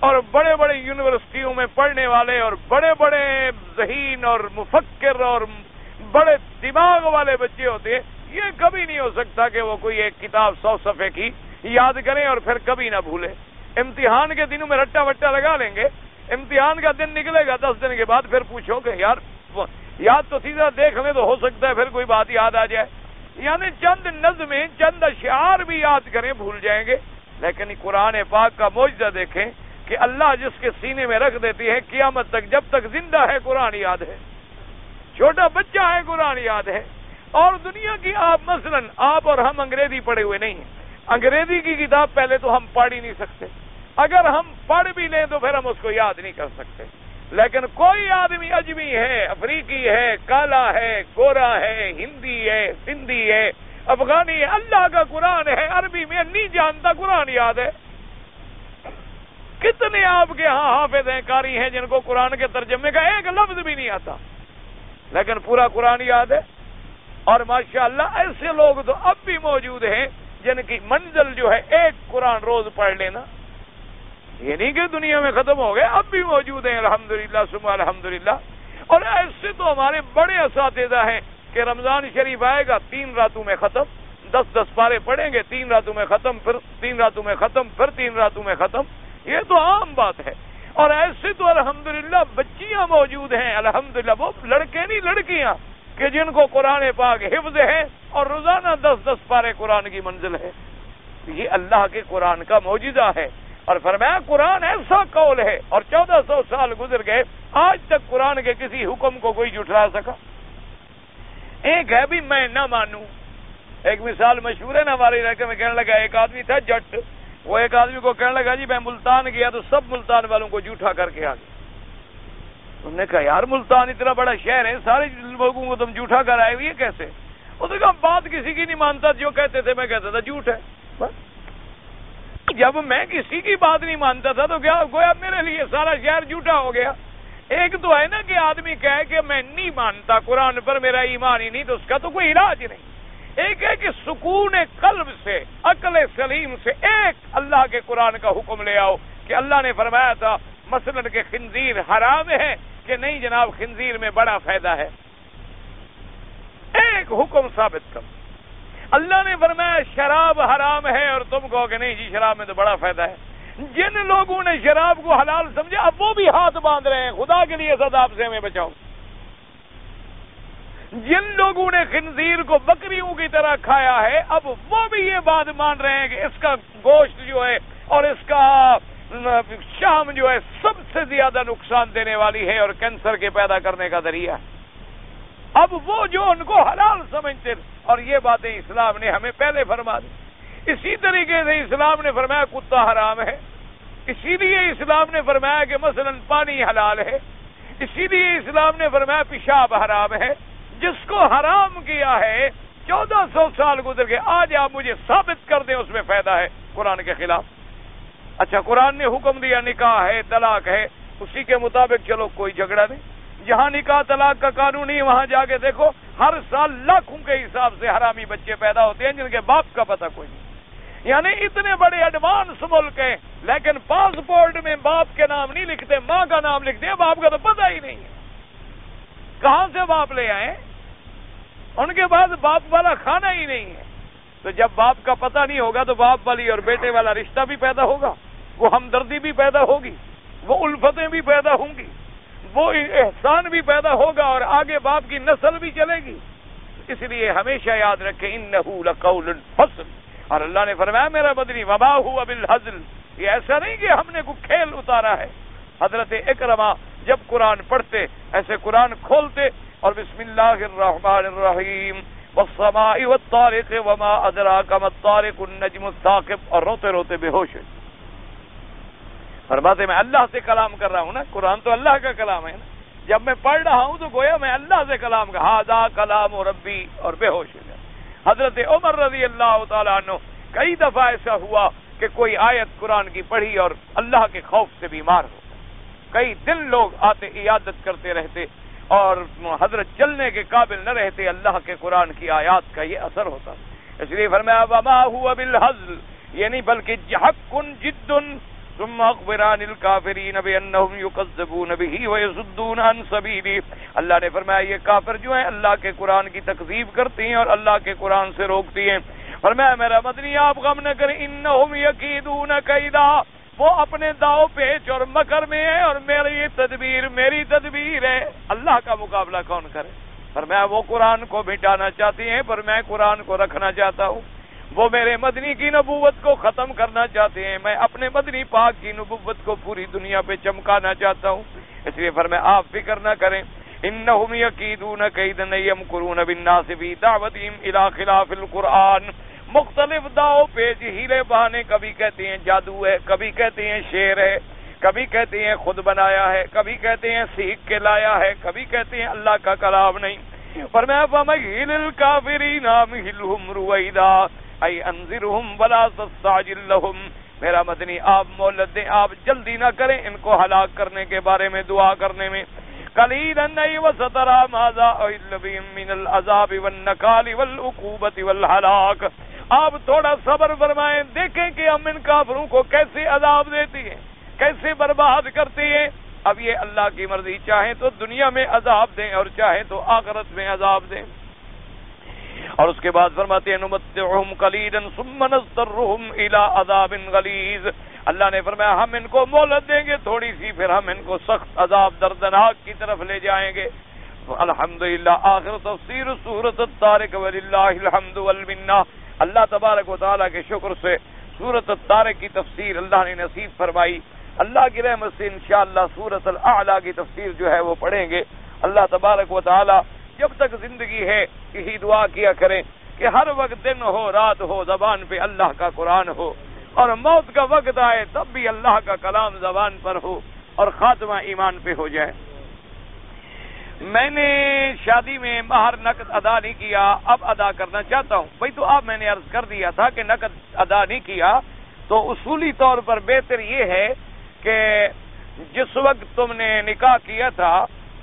اور بڑے بڑے یونیورسٹیوں میں پڑھنے والے، اور بڑے بڑے ذہین اور مفکر اور بڑے دماغ والے بچے ہوتے ہیں. یہ کبھی نہیں ہو سکتا کہ وہ کوئی ایک کتاب 100 صفحے کی یاد کریں اور پھر کبھی نہ بھولیں. امتحان کے دنوں میں رٹا وٹا لگا لیں گے، امتحان کا دن نکلے گا 10 دن کے بعد پھر پوچھو کہ یار یاد تو سیدھا دیکھ لیں تو ہو سکتا ہے پھر کوئی بات یاد آ جائے. یعنی چند نظمیں، چند اشعار بھی یاد کریں بھول جائیں گے. لیکن قرآن پاک کا معجزہ دیکھیں کہ اللہ جس کے سینے میں رکھ دیتی ہے قیامت تک، جب تک زندہ ہے قرآن یاد ہے، چھوٹا بچہ ہے قرآن یاد ہے. اور دنیا کی آپ مثلا آپ اور ہم انگریزی پڑھے ہوئے نہیں ہیں، انگریزی کی کتاب پہلے تو ہم پڑھ ہی نہیں سکتے، اگر ہم پڑھ بھی لیں تو پھر ہم اس کو یاد نہیں کر سکتے. لیکن کوئی آدمی اجمی ہے، افریقی ہے، کالا ہے، گورا ہے، ہندی ہے، سندھی ہے، افغانی ہے، اللہ کا قرآن ہے عربی میں نہیں جانتا قرآن یاد ہے. کتنے آپ کے ہاں حافظ ہیں، قاری ہیں جن کو قرآن کے ترجمے کا ایک لفظ بھی نہیں آتا لیکن پورا قرآن یاد ہے. اور ماشاءاللہ ایسے لوگ تو اب بھی موجود ہیں جن کی منزل جو ہے ایک قرآن روز پڑھ لینا. یہ نہیں کہ دنیا میں ختم ہو گئے، اب بھی موجود ہیں الحمدللہ ثم الحمدللہ. اور ایسے تو ہمارے بڑے اساتذہ ہیں کہ رمضان شریف آئے گا 3 راتوں میں ختم، 10 پارے پڑھیں گے، 3 راتوں میں ختم، پھر 3 راتوں میں ختم، پھر 3 راتوں میں ختم. یہ تو عام بات ہے. اور ایسے تو الحمدللہ بچیاں موجود ہیں الحمدللہ، وہ لڑکے نہیں لڑکیاں، کہ جن کو قرآن پاک حفظ ہے اور روزانہ 10 پارے قرآن کی منزل ہے. یہ اللہ کے قرآن کا معجزہ ہے. اور فرمایا قرآن ایسا قول ہے، اور 1400 سال گزر گئے آج تک قرآن کے کسی حکم کو کوئی جھٹلا سکا. ایک ہے بھی میں نہ مانوں. ایک مثال مشہور ہے نا ہمارے علاقے میں، کہنے لگا ایک آدمی تھا جٹ، وہ ایک آدمی کو کہنے لگا جی میں ملتان گیا تو سب ملتان والوں کو جھوٹا کر کے آ گیا. انہوں نے کہا یار ملتان اتنا بڑا شہر ہے، سارے لوگوں کو تم جھوٹا کر آئے ہوئے کیسے؟ اس نے کہا بات کسی کی نہیں مانتا، جو کہتے تھے میں کہتا تھا جھوٹ ہے. جب میں کسی کی بات نہیں مانتا تھا تو کیا گویا میرے لیے سارا شہر جھوٹا ہو گیا. ایک تو ہے نا کہ آدمی کہے کہ میں نہیں مانتا قرآن پر، میرا ایمان ہی نہیں، تو اس کا تو کوئی علاج نہیں. ایک ہے کہ سکون قلب سے، عقل سلیم سے ایک اللہ کے قرآن کا حکم لے آؤ کہ اللہ نے فرمایا تھا مثلا کہ خنزیر حرام ہے کہ نہیں جناب خنزیر میں بڑا فائدہ ہے. ایک حکم ثابت کر. اللہ نے فرمایا شراب حرام ہے اور تم کہو کہ نہیں جی شراب میں تو بڑا فائدہ ہے. جن لوگوں نے شراب کو حلال سمجھا اب وہ بھی ہاتھ باندھ رہے ہیں خدا کے لیے عذاب سے ہمیں بچاؤ. جن لوگوں نے خنزیر کو بکریوں کی طرح کھایا ہے اب وہ بھی یہ بات مان رہے ہیں کہ اس کا گوشت جو ہے اور اس کا شام جو ہے سب سے زیادہ نقصان دینے والی ہے اور کینسر کے پیدا کرنے کا ذریعہ. اب وہ جو ان کو حلال سمجھتے، اور یہ باتیں اسلام نے ہمیں پہلے فرما دی. اسی طریقے سے اسلام نے فرمایا کتا حرام ہے، اسی لیے اسلام نے فرمایا کہ مثلا پانی حلال ہے، اسی لیے اسلام نے فرمایا پیشاب حرام ہے. جس کو حرام کیا ہے 1400 سال گزر گئے، آج آپ مجھے ثابت کر دیں اس میں فائدہ ہے قرآن کے خلاف. اچھا قرآن نے حکم دیا نکاح ہے، طلاق ہے، اسی کے مطابق چلو کوئی جھگڑا نہیں. جہاں نکاح طلاق کا قانون نہیں وہاں جا کے دیکھو ہر سال لاکھوں کے حساب سے حرامی بچے پیدا ہوتے ہیں جن کے باپ کا پتہ کوئی نہیں. یعنی اتنے بڑے ایڈوانس ملک ہیں لیکن پاسپورٹ میں باپ کے نام نہیں لکھتے، ماں کا نام لکھتے ہیں، باپ کا تو پتہ ہی نہیں ہے. کہاں سے باپ لے آئے؟ ان کے پاس باپ والا کھانا ہی نہیں ہے. تو جب باپ کا پتہ نہیں ہوگا تو باپ والی اور بیٹے والا رشتہ بھی پیدا ہوگا، وہ ہمدردی بھی پیدا ہوگی، وہ الفتیں بھی پیدا ہوں گی، وہ احسان بھی پیدا ہوگا اور آگے باپ کی نسل بھی چلے گی. اس لیے ہمیشہ یاد رکھیں انہ لقول فصل. اور اللہ نے فرمایا میرا بدنی وما ہوا بالہزل، یہ ایسا نہیں کہ ہم نے کوئی کھیل اتارا ہے. حضرت اکرمہ جب قرآن پڑھتے ایسے قرآن کھولتے اور بسم اللہ الرحمن الرحیم والسماء والطارق وما ادراک ما الطارق النجم الثاقب، اور روتے روتے بے ہوش. فرماتے میں اللہ سے کلام کر رہا ہوں نا، قرآن تو اللہ کا کلام ہے نا، جب میں پڑھ رہا ہوں تو گویا میں اللہ سے کلام کر ہاذا کلام ربی، اور بے ہوش ہو گیا۔ حضرت عمر رضی اللہ تعالیٰ عنہ کئی دفعہ ایسا ہوا کہ کوئی آیت قرآن کی پڑھی اور اللہ کے خوف سے بیمار ہو، کئی دن لوگ آتے عیادت کرتے رہتے اور حضرت چلنے کے قابل نہ رہتے، اللہ کے قرآن کی آیات کا یہ اثر ہوتا۔ اس لیے فرمایا وما هو بالهزل، یعنی بلکہ حق جد ثم اخبران الکافرین بانہم یکذبون به ویصدون عن سبیلہ۔ اللہ نے فرمایا یہ کافر جو ہیں اللہ کے قرآن کی تکذیب کرتی ہیں اور اللہ کے قرآن سے روکتی ہیں۔ فرمایا میرا مدنی آپ غم نہ کریں، انہم یکیدون کیدا، وہ اپنے داؤ پیچ اور مکر میں ہے، اور میری تدبیر ہے، اللہ کا مقابلہ کون کرے؟ فرمایا وہ قرآن کو مٹانا چاہتی ہیں پر میں قرآن کو رکھنا چاہتا ہوں، وہ میرے مدنی کی نبوت کو ختم کرنا چاہتے ہیں، میں اپنے مدنی پاک کی نبوت کو پوری دنیا پہ چمکانا چاہتا ہوں۔ اس لیے فرمایا آپ فکر نہ کریں، انہم یکیدون کیدا یمکرون بالناس فی دعوتہم الی خلاف القرآن، مختلف داؤ پیچ ہیلے بہانے، کبھی کہتے ہیں جادو ہے، کبھی کہتے ہیں شعر ہے، کبھی کہتے ہیں خود بنایا ہے، کبھی کہتے ہیں سیکھ کے لایا ہے، کبھی کہتے ہیں اللہ کا کلام نہیں۔ فرمایا فَمَهِّلِ الْكَافِرِينَ أَمْهِلْهُمْ رُوَيْدًا أَيْ أَنذِرْهُمْ وَلَا تَسْتَعْجِل لَّهُمْ، میرا مدنی آپ مہلت دیں، آپ جلدی نہ کریں ان کو ہلاک کرنے کے بارے میں دعا کرنے میں۔ قَلِيلًا وَسَتَرَىٰ مَاذَا أُحِلَّ بِهِم مِّنَ الْعَذَابِ وَالنَّكَالِ وَالْعُقُوبَةِ وَالْهَلَاكِ، آپ تھوڑا صبر فرمائیں، دیکھیں کہ ہم ان کافروں کو کیسے عذاب دیتی ہیں، کیسے برباد کرتے ہیں۔ اب یہ اللہ کی مرضی، چاہیں تو دنیا میں عذاب دیں اور چاہیں تو آخرت میں عذاب دیں۔ اور اس کے بعد فرماتے ہیں نمتعہم قلیلا ثم نضطرہم الی عذاب غلیظ، اللہ نے فرمایا ہم ان کو مہلت دیں گے تھوڑی سی، پھر ہم ان کو سخت عذاب دردناک کی طرف لے جائیں گے۔ الحمدللہ، آخر تفسیر سورۃ الطارق وللہ الحمد والمنہ۔ اللہ تبارک و تعالیٰ کے شکر سے سورۃ الطارق کی تفسیر اللہ نے نصیب فرمائی۔ اللہ کی رحمت سے انشاءاللہ سورۃ الاعلیٰ کی تفسیر جو ہے وہ پڑھیں گے۔ اللہ تبارک و تعالیٰ جب تک زندگی ہے یہی دعا کیا کریں کہ ہر وقت دن ہو رات ہو زبان پہ اللہ کا قرآن ہو، اور موت کا وقت آئے تب بھی اللہ کا کلام زبان پر ہو اور خاتمہ ایمان پہ ہو جائے۔ میں نے شادی میں مہر نقد ادا نہیں کیا، اب ادا کرنا چاہتا ہوں۔ بھائی تو اب میں نے عرض کر دیا تھا کہ نقد ادا نہیں کیا تو اصولی طور پر بہتر یہ ہے کہ جس وقت تم نے نکاح کیا تھا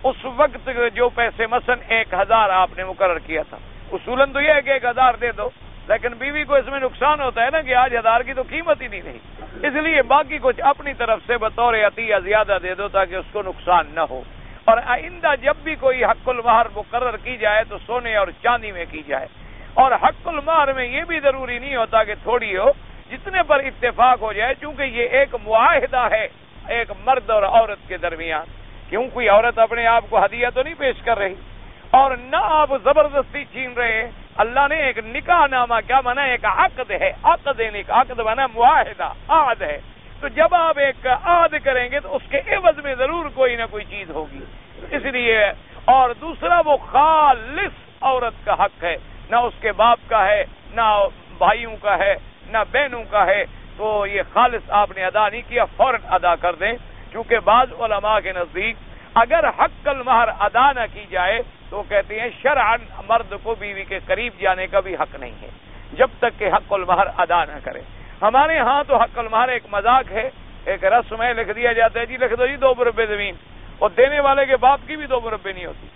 اس وقت جو پیسے مثلا 1000 آپ نے مقرر کیا تھا، اصولاً تو یہ ہے کہ 1000 دے دو، لیکن بیوی کو اس میں نقصان ہوتا ہے نا کہ آج 1000 کی تو قیمت ہی نہیں رہی، اس لیے باقی کچھ اپنی طرف سے بطور عطیہ زیادہ دے دو تاکہ اس کو نقصان نہ ہو۔ اور آئندہ جب بھی کوئی حق المہر مقرر کی جائے تو سونے اور چاندی میں کی جائے، اور حق المہر میں یہ بھی ضروری نہیں ہوتا کہ تھوڑی ہو، جتنے پر اتفاق ہو جائے، چونکہ یہ ایک معاہدہ ہے ایک مرد اور عورت کے درمیان۔ کیوں کوئی عورت اپنے آپ کو ہدیہ تو نہیں پیش کر رہی اور نہ آپ زبردستی چھین رہے ہیں۔ اللہ نے ایک نکاح نامہ کیا بنا، ایک عقد ہے، عقد بنا معاہدہ، عہد ہے۔ تو جب آپ ایک عہد کریں گے تو اس کے عوض میں ضرور کوئی نہ کوئی چیز ہوگی، اس لیے۔ اور دوسرا وہ خالص عورت کا حق ہے، نہ اس کے باپ کا ہے، نہ بھائیوں کا ہے، نہ بہنوں کا ہے، تو یہ خالص آپ نے ادا نہیں کیا، فوراً ادا کر دیں، کیونکہ بعض علماء کے نزدیک اگر حق المہر ادا نہ کی جائے تو کہتے ہیں شرعاً مرد کو بیوی کے قریب جانے کا بھی حق نہیں ہے جب تک کہ حق المہر ادا نہ کرے۔ ہمارے ہاں تو حق المہر ایک مذاق ہے، ایک رسم ہے، لکھ دیا جاتا ہے جی لکھ دو جی 2 مربع زمین، اور دینے والے کے باپ کی بھی 2 مربع نہیں ہوتی،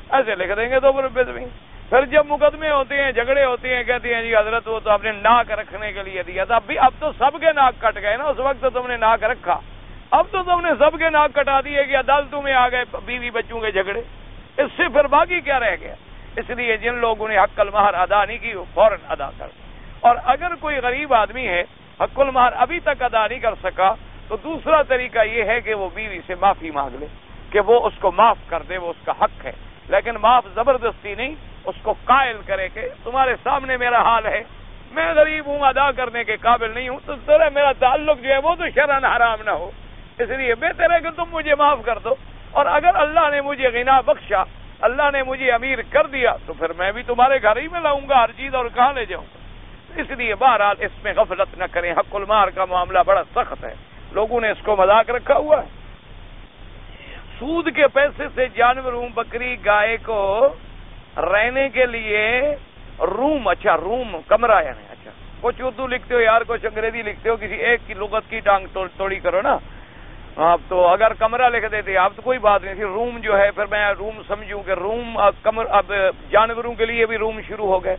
ایسے لکھ دیں گے 2 مربع زمین۔ پھر جب مقدمے ہوتے ہیں، جھگڑے ہوتے ہیں، کہتے ہیں جی حضرت وہ تو آپ نے ناک رکھنے کے لیے دیا تھا، اب تو سب کے ناک کٹ گئے نا، اس وقت تو تم نے ناک رکھا، اب تو تم نے سب کے ناک کٹا دیے کہ عدالتوں میں آ گئے بیوی بچوں کے جھگڑے، اس سے پھر باقی کیا رہ گیا؟ اس لیے جن لوگوں نے حق المہر ادا نہیں کی وہ فوراً ادا کر۔ اور اگر کوئی غریب آدمی ہے حق المہر ابھی تک ادا نہیں کر سکا تو دوسرا طریقہ یہ ہے کہ وہ بیوی سے معافی مانگ لے کہ وہ اس کو معاف کر دے، وہ اس کا حق ہے، لیکن معاف زبردستی نہیں، اس کو قائل کرے کہ تمہارے سامنے میرا حال ہے، میں غریب ہوں، ادا کرنے کے قابل نہیں ہوں، تو ذرا میرا تعلق جو ہے وہ تو شرعاً حرام نہ ہو، اس لیے بہتر ہے کہ تم مجھے معاف کر دو، اور اگر اللہ نے مجھے غنا بخشا، اللہ نے مجھے امیر کر دیا تو پھر میں بھی تمہارے گھر ہی میں لاؤں گا ہر چیز، اور کہاں لے جاؤں گا۔ اس لیے بہرحال اس میں غفلت نہ کریں، حق المہر کا معاملہ بڑا سخت ہے، لوگوں نے اس کو مذاق رکھا ہوا ہے. سود کے پیسے سے جانوروں بکری گائے کو رہنے کے لیے روم کمرہ یعنی اچھا کچھ اردو لکھتے ہو یار, کچھ انگریزی لکھتے ہو, کسی ایک کی لغت کی ٹانگ توڑی کرو نا آپ. تو اگر کمرہ لکھ دیتے آپ تو کوئی بات نہیں تھی. روم جو ہے پھر میں روم سمجھوں کہ روم اب جانوروں کے لیے بھی روم شروع ہو گئے.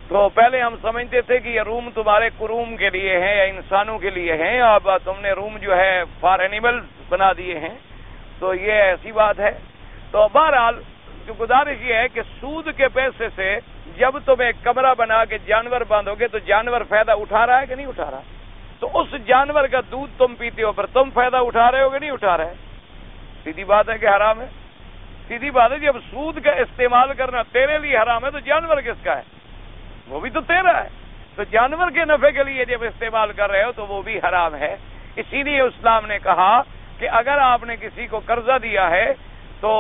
تو پہلے ہم سمجھتے تھے کہ یہ روم تمہارے قروم کے لیے ہیں یا انسانوں کے لیے ہیں, اب تم نے روم جو ہے فار اینیمل بنا دیے ہیں. تو یہ ایسی بات ہے. تو بہرحال جو گزارش یہ ہے کہ سود کے پیسے سے جب تم ایک کمرہ بنا کے جانور باندھو گے تو جانور فائدہ اٹھا رہا ہے کہ نہیں اٹھا رہا؟ تو اس جانور کا دودھ تم پیتے ہو, پر تم فائدہ اٹھا رہے ہو کہ نہیں اٹھا رہے؟ سیدھی بات ہے کہ حرام ہے. سیدھی بات ہے. جب سود کا استعمال کرنا تیرے لیے حرام ہے تو جانور کس کا ہے؟ وہ بھی تو تیرا ہے. تو جانور کے نفع کے لیے جب استعمال کر رہے ہو تو وہ بھی حرام ہے. اسی لیے اسلام نے کہا کہ اگر آپ نے کسی کو قرضہ دیا ہے تو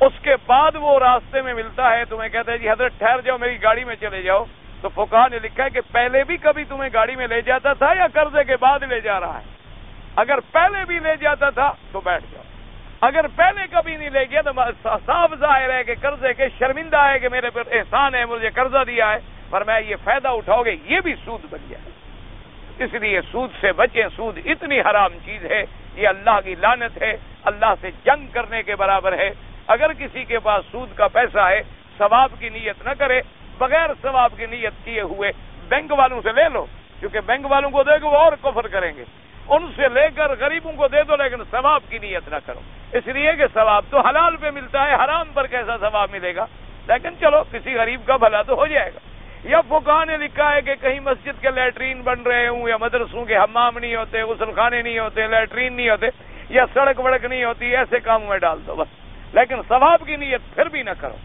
اس کے بعد وہ راستے میں ملتا ہے, تمہیں کہتا ہے جی حضرت ٹھہر جاؤ میری گاڑی میں چلے جاؤ, تو فقہا نے لکھا ہے کہ پہلے بھی کبھی تمہیں گاڑی میں لے جاتا تھا یا قرضے کے بعد لے جا رہا ہے؟ اگر پہلے بھی لے جاتا تھا تو بیٹھ جاؤ, اگر پہلے کبھی نہیں لے گیا تو صاف ظاہر ہے کہ قرضے کے شرمندہ ہے کہ میرے پر احسان ہے, مجھے قرضہ دیا ہے, پر میں یہ فائدہ اٹھاؤ گے, یہ بھی سود بن گیا. اس لیے سود سے بچیں. سود اتنی حرام چیز ہے, یہ اللہ کی لعنت ہے, اللہ سے جنگ کرنے کے برابر ہے. اگر کسی کے پاس سود کا پیسہ ہے, ثواب کی نیت نہ کرے, بغیر ثواب کی نیت کیے ہوئے بینک والوں سے لے لو, کیونکہ بینک والوں کو دے گے وہ اور کفر کریں گے. ان سے لے کر غریبوں کو دے دو, لیکن ثواب کی نیت نہ کرو, اس لیے کہ ثواب تو حلال پہ ملتا ہے, حرام پر کیسا ثواب ملے گا؟ لیکن چلو کسی غریب کا بھلا تو ہو جائے گا. یا فقہا نے لکھا ہے کہ کہیں مسجد کے لیٹرین بن رہے ہوں یا مدرسوں کے حمام نہیں ہوتے, غسل خانے نہیں ہوتے, لیٹرین نہیں ہوتے, یا سڑک وڑک نہیں ہوتی, ایسے کاموں میں ڈال دو بس, لیکن ثواب کی نیت پھر بھی نہ کرو.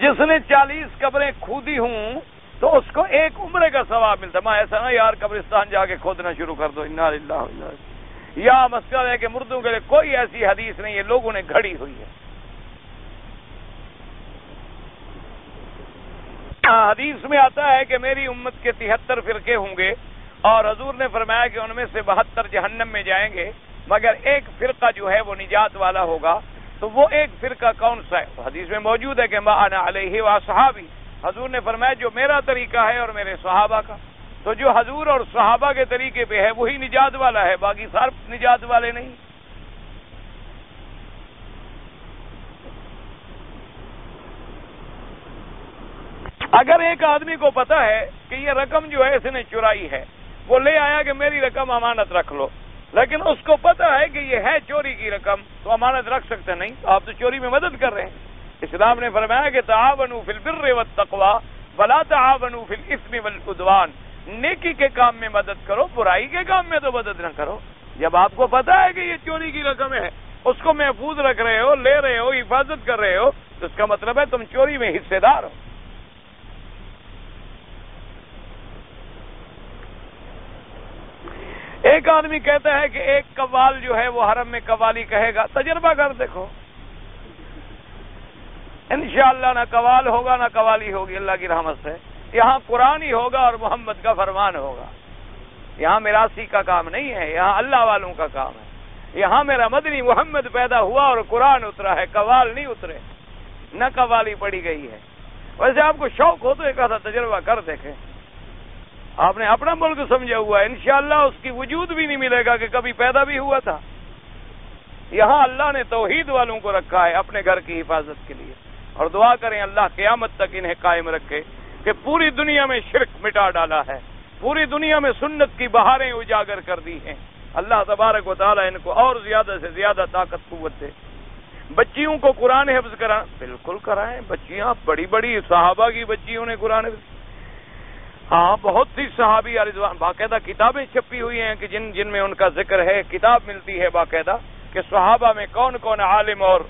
جس نے 40 قبریں کھودی ہوں تو اس کو ایک عمرے کا ثواب ملتا. میں ایسا نا یار قبرستان جا کے کھودنا شروع کر دو, انا للہ و انا الیہ. یا مسئلہ ہے کہ مردوں کے لیے کوئی ایسی حدیث نہیں ہے, لوگوں نے گھڑی ہوئی ہے. حدیث میں آتا ہے کہ میری امت کے 73 فرقے ہوں گے, اور حضور نے فرمایا کہ ان میں سے 72 جہنم میں جائیں گے, مگر ایک فرقہ جو ہے وہ نجات والا ہوگا. تو وہ ایک فرقہ کون سا ہے؟ حدیث میں موجود ہے کہ ما انا علیہ واصحابی. حضور نے فرمایا جو میرا طریقہ ہے اور میرے صحابہ کا. تو جو حضور اور صحابہ کے طریقے پہ ہے وہی نجات والا ہے, باقی صرف نجات والے نہیں. اگر ایک آدمی کو پتا ہے کہ یہ رقم جو ہے اس نے چرائی ہے, وہ لے آیا کہ میری رقم امانت رکھ لو, لیکن اس کو پتا ہے کہ یہ ہے چوری کی رقم, تو امانت رکھ سکتے نہیں, آپ تو چوری میں مدد کر رہے ہیں. اسلام نے فرمایا کہ تعاونوا فی البر والتقوی ولا تعاونوا فی الاثم والعدوان. نیکی کے کام میں مدد کرو, برائی کے کام میں تو مدد نہ کرو. جب آپ کو پتا ہے کہ یہ چوری کی رقم ہے, اس کو محفوظ رکھ رہے ہو, لے رہے ہو, حفاظت کر رہے ہو, تو اس کا مطلب ہے تم چوری میں حصے دار ہو. ایک آدمی کہتا ہے کہ ایک قوال جو ہے وہ حرم میں قوالی کہے گا. تجربہ کر دیکھو, انشاءاللہ نہ قوال ہوگا نہ قوالی ہوگی اللہ کی رحمت سے. یہاں قرآن ہی ہوگا اور محمد کا فرمان ہوگا. یہاں میراثی کا کام نہیں ہے, یہاں اللہ والوں کا کام ہے. یہاں میرا مدنی محمد پیدا ہوا اور قرآن اترا ہے, قوال نہیں اترے, نہ قوالی پڑی گئی ہے. ویسے آپ کو شوق ہو تو ایک آدھا تجربہ کر دیکھیں. آپ نے اپنا ملک سمجھا ہوا ہے, انشاءاللہ اس کی وجود بھی نہیں ملے گا کہ کبھی پیدا بھی ہوا تھا. یہاں اللہ نے توحید والوں کو رکھا ہے اپنے گھر کی حفاظت کے لیے, اور دعا کریں اللہ قیامت تک انہیں قائم رکھے کہ پوری دنیا میں شرک مٹا ڈالا ہے, پوری دنیا میں سنت کی بہاریں اجاگر کر دی ہیں. اللہ تبارک و تعالی ان کو اور زیادہ سے زیادہ طاقت قوت دے. بچیوں کو قرآن حفظ کرائیں, بالکل کرائیں. بچیاں بڑی بڑی صحابہ کی بچیوں نے قرآن حفظ, ہاں بہت سی صحابی رضوان, باقاعدہ کتابیں چھپی ہوئی ہیں کہ جن میں ان کا ذکر ہے. کتاب ملتی ہے باقاعدہ کہ صحابہ میں کون کون عالم اور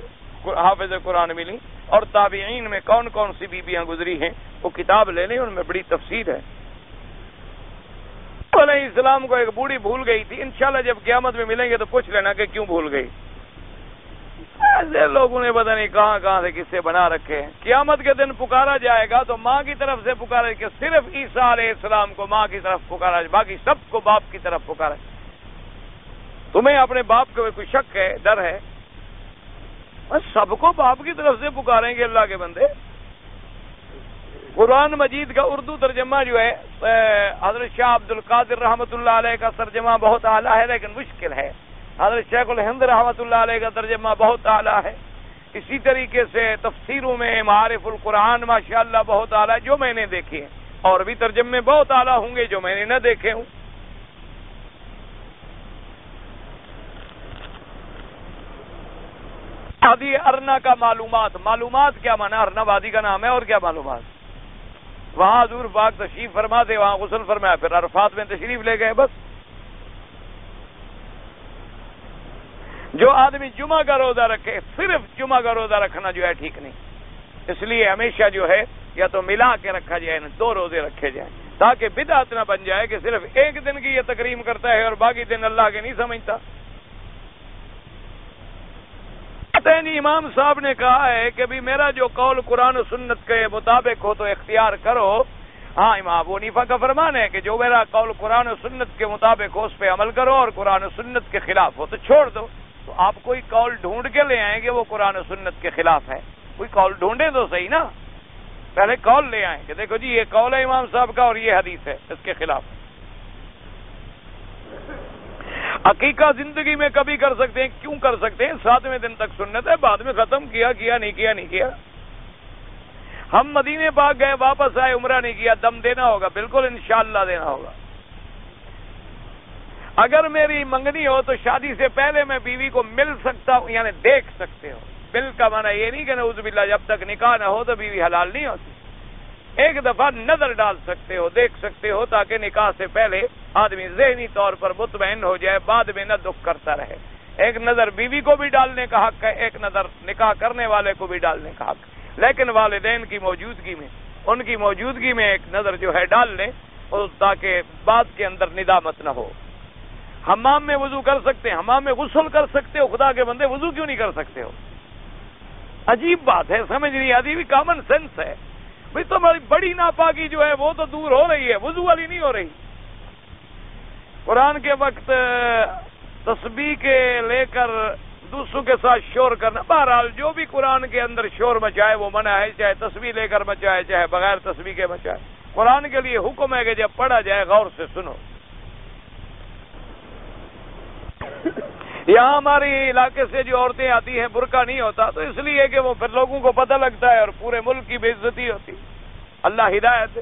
حافظ قرآن ملی, اور تابعین میں کون کون سی بیویاں گزری ہیں. وہ کتاب لے لیں, ان میں بڑی تفصیل ہے. علیہ السلام کو ایک بوڑھی بھول گئی تھی. انشاءاللہ جب قیامت میں ملیں گے تو پوچھ لینا کہ کیوں بھول گئی. ایسے لوگوں نے پتہ نہیں کہاں کہاں سے قصے بنا رکھے ہیں. قیامت کے دن پکارا جائے گا تو ماں کی طرف سے پکارا کہ صرف عیسیٰ علیہ السلام کو ماں کی طرف پکارا جائے, باقی سب کو باپ کی طرف پکارا جائے. تمہیں اپنے باپ کو کوئی شک ہے, ڈر ہے؟ بس سب کو باپ کی طرف سے پکاریں گے اللہ کے بندے. قرآن مجید کا اردو ترجمہ جو ہے حضرت شاہ عبد القادر رحمۃ اللہ علیہ کا ترجمہ بہت اعلیٰ ہے لیکن مشکل ہے. حضرت شیخ الہند رحمۃ اللہ علیہ کا ترجمہ بہت اعلیٰ ہے. اسی طریقے سے تفسیروں میں معارف القرآن ماشاءاللہ بہت اعلیٰ جو میں نے دیکھے ہیں, اور بھی ترجمے بہت اعلیٰ ہوں گے جو میں نے نہ دیکھے ہوں. وادی ارنا کا معلومات کیا مانا؟ ارنا وادی کا نام ہے, اور کیا معلومات؟ وہاں حضور پاک تشریف فرما تھے, وہاں غسل فرمایا, پھر عرفات میں تشریف لے گئے. بس جو آدمی جمعہ کا روزہ رکھے, صرف جمعہ کا روزہ رکھنا جو ہے ٹھیک نہیں. اس لیے ہمیشہ جو ہے یا تو ملا کے رکھا جائے, 2 روزے رکھے جائیں, تاکہ بدعت نہ بن جائے کہ صرف ایک دن کی یہ تکریم کرتا ہے اور باقی دن اللہ کے نہیں سمجھتا. امام صاحب نے کہا ہے کہ بھی میرا جو قول قرآن و سنت کے مطابق ہو تو اختیار کرو. ہاں, امام ابو حنیفہ کا فرمان ہے کہ جو میرا قول قرآن و سنت کے مطابق ہو اس پہ عمل کرو, اور قرآن و سنت کے خلاف ہو تو چھوڑ دو. تو آپ کوئی قول ڈھونڈ کے لے آئیں گے وہ قرآن و سنت کے خلاف ہے, کوئی قول ڈھونڈے تو صحیح نا. پہلے قول لے آئیں کہ دیکھو جی یہ قول ہے امام صاحب کا اور یہ حدیث ہے اس کے خلاف. عقیقہ زندگی میں کبھی کر سکتے ہیں, کیوں کر سکتے ہیں؟ 7ویں دن تک سنت ہے, بعد میں ختم کیا نہیں کیا. ہم مدینے پاک گئے, واپس آئے, عمرہ نہیں کیا, دم دینا ہوگا, بالکل انشاءاللہ دینا ہوگا. اگر میری منگنی ہو تو شادی سے پہلے میں بیوی کو مل سکتا ہوں, یعنی دیکھ سکتے ہو. مل کا معنی یہ نہیں کہ نعوذ باللہ جب تک نکاح نہ ہو تو بیوی حلال نہیں ہوتی. ایک دفعہ نظر ڈال سکتے ہو, دیکھ سکتے ہو, تاکہ نکاح سے پہلے آدمی ذہنی طور پر مطمئن ہو جائے, بعد میں نہ دکھ کرتا رہے. ایک نظر بیوی کو بھی ڈالنے کا حق ہے, ایک نظر نکاح کرنے والے کو بھی ڈالنے کا حق, لیکن والدین کی موجودگی میں, ان کی موجودگی میں ایک نظر جو ہے ڈال لیں, تاکہ بعد کے اندر ندامت نہ ہو. حمام میں وضو کر سکتے ہیں, حمام میں غسل کر سکتے ہو, خدا کے بندے وضو کیوں نہیں کر سکتے ہو؟ عجیب بات ہے, سمجھ نہیں آتی. بھی کامن سینس ہے بھئی. تمہاری بڑی ناپاکی جو ہے وہ تو دور ہو رہی ہے, وضو والی نہیں ہو رہی. قرآن کے وقت تسبیح کے لے کر دوسروں کے ساتھ شور کرنا, بہرحال جو بھی قرآن کے اندر شور مچائے وہ منع ہے, چاہے تسبیح لے کر مچائے چاہے بغیر تسبیح کے مچائے. قرآن کے لیے حکم ہے کہ جب پڑھا جائے غور سے سنو. یہاں ہمارے علاقے سے جو عورتیں آتی ہیں برقع نہیں ہوتا, تو اس لیے کہ وہ پھر لوگوں کو پتہ لگتا ہے اور پورے ملک کی بے عزتی ہوتی. اللہ ہدایت.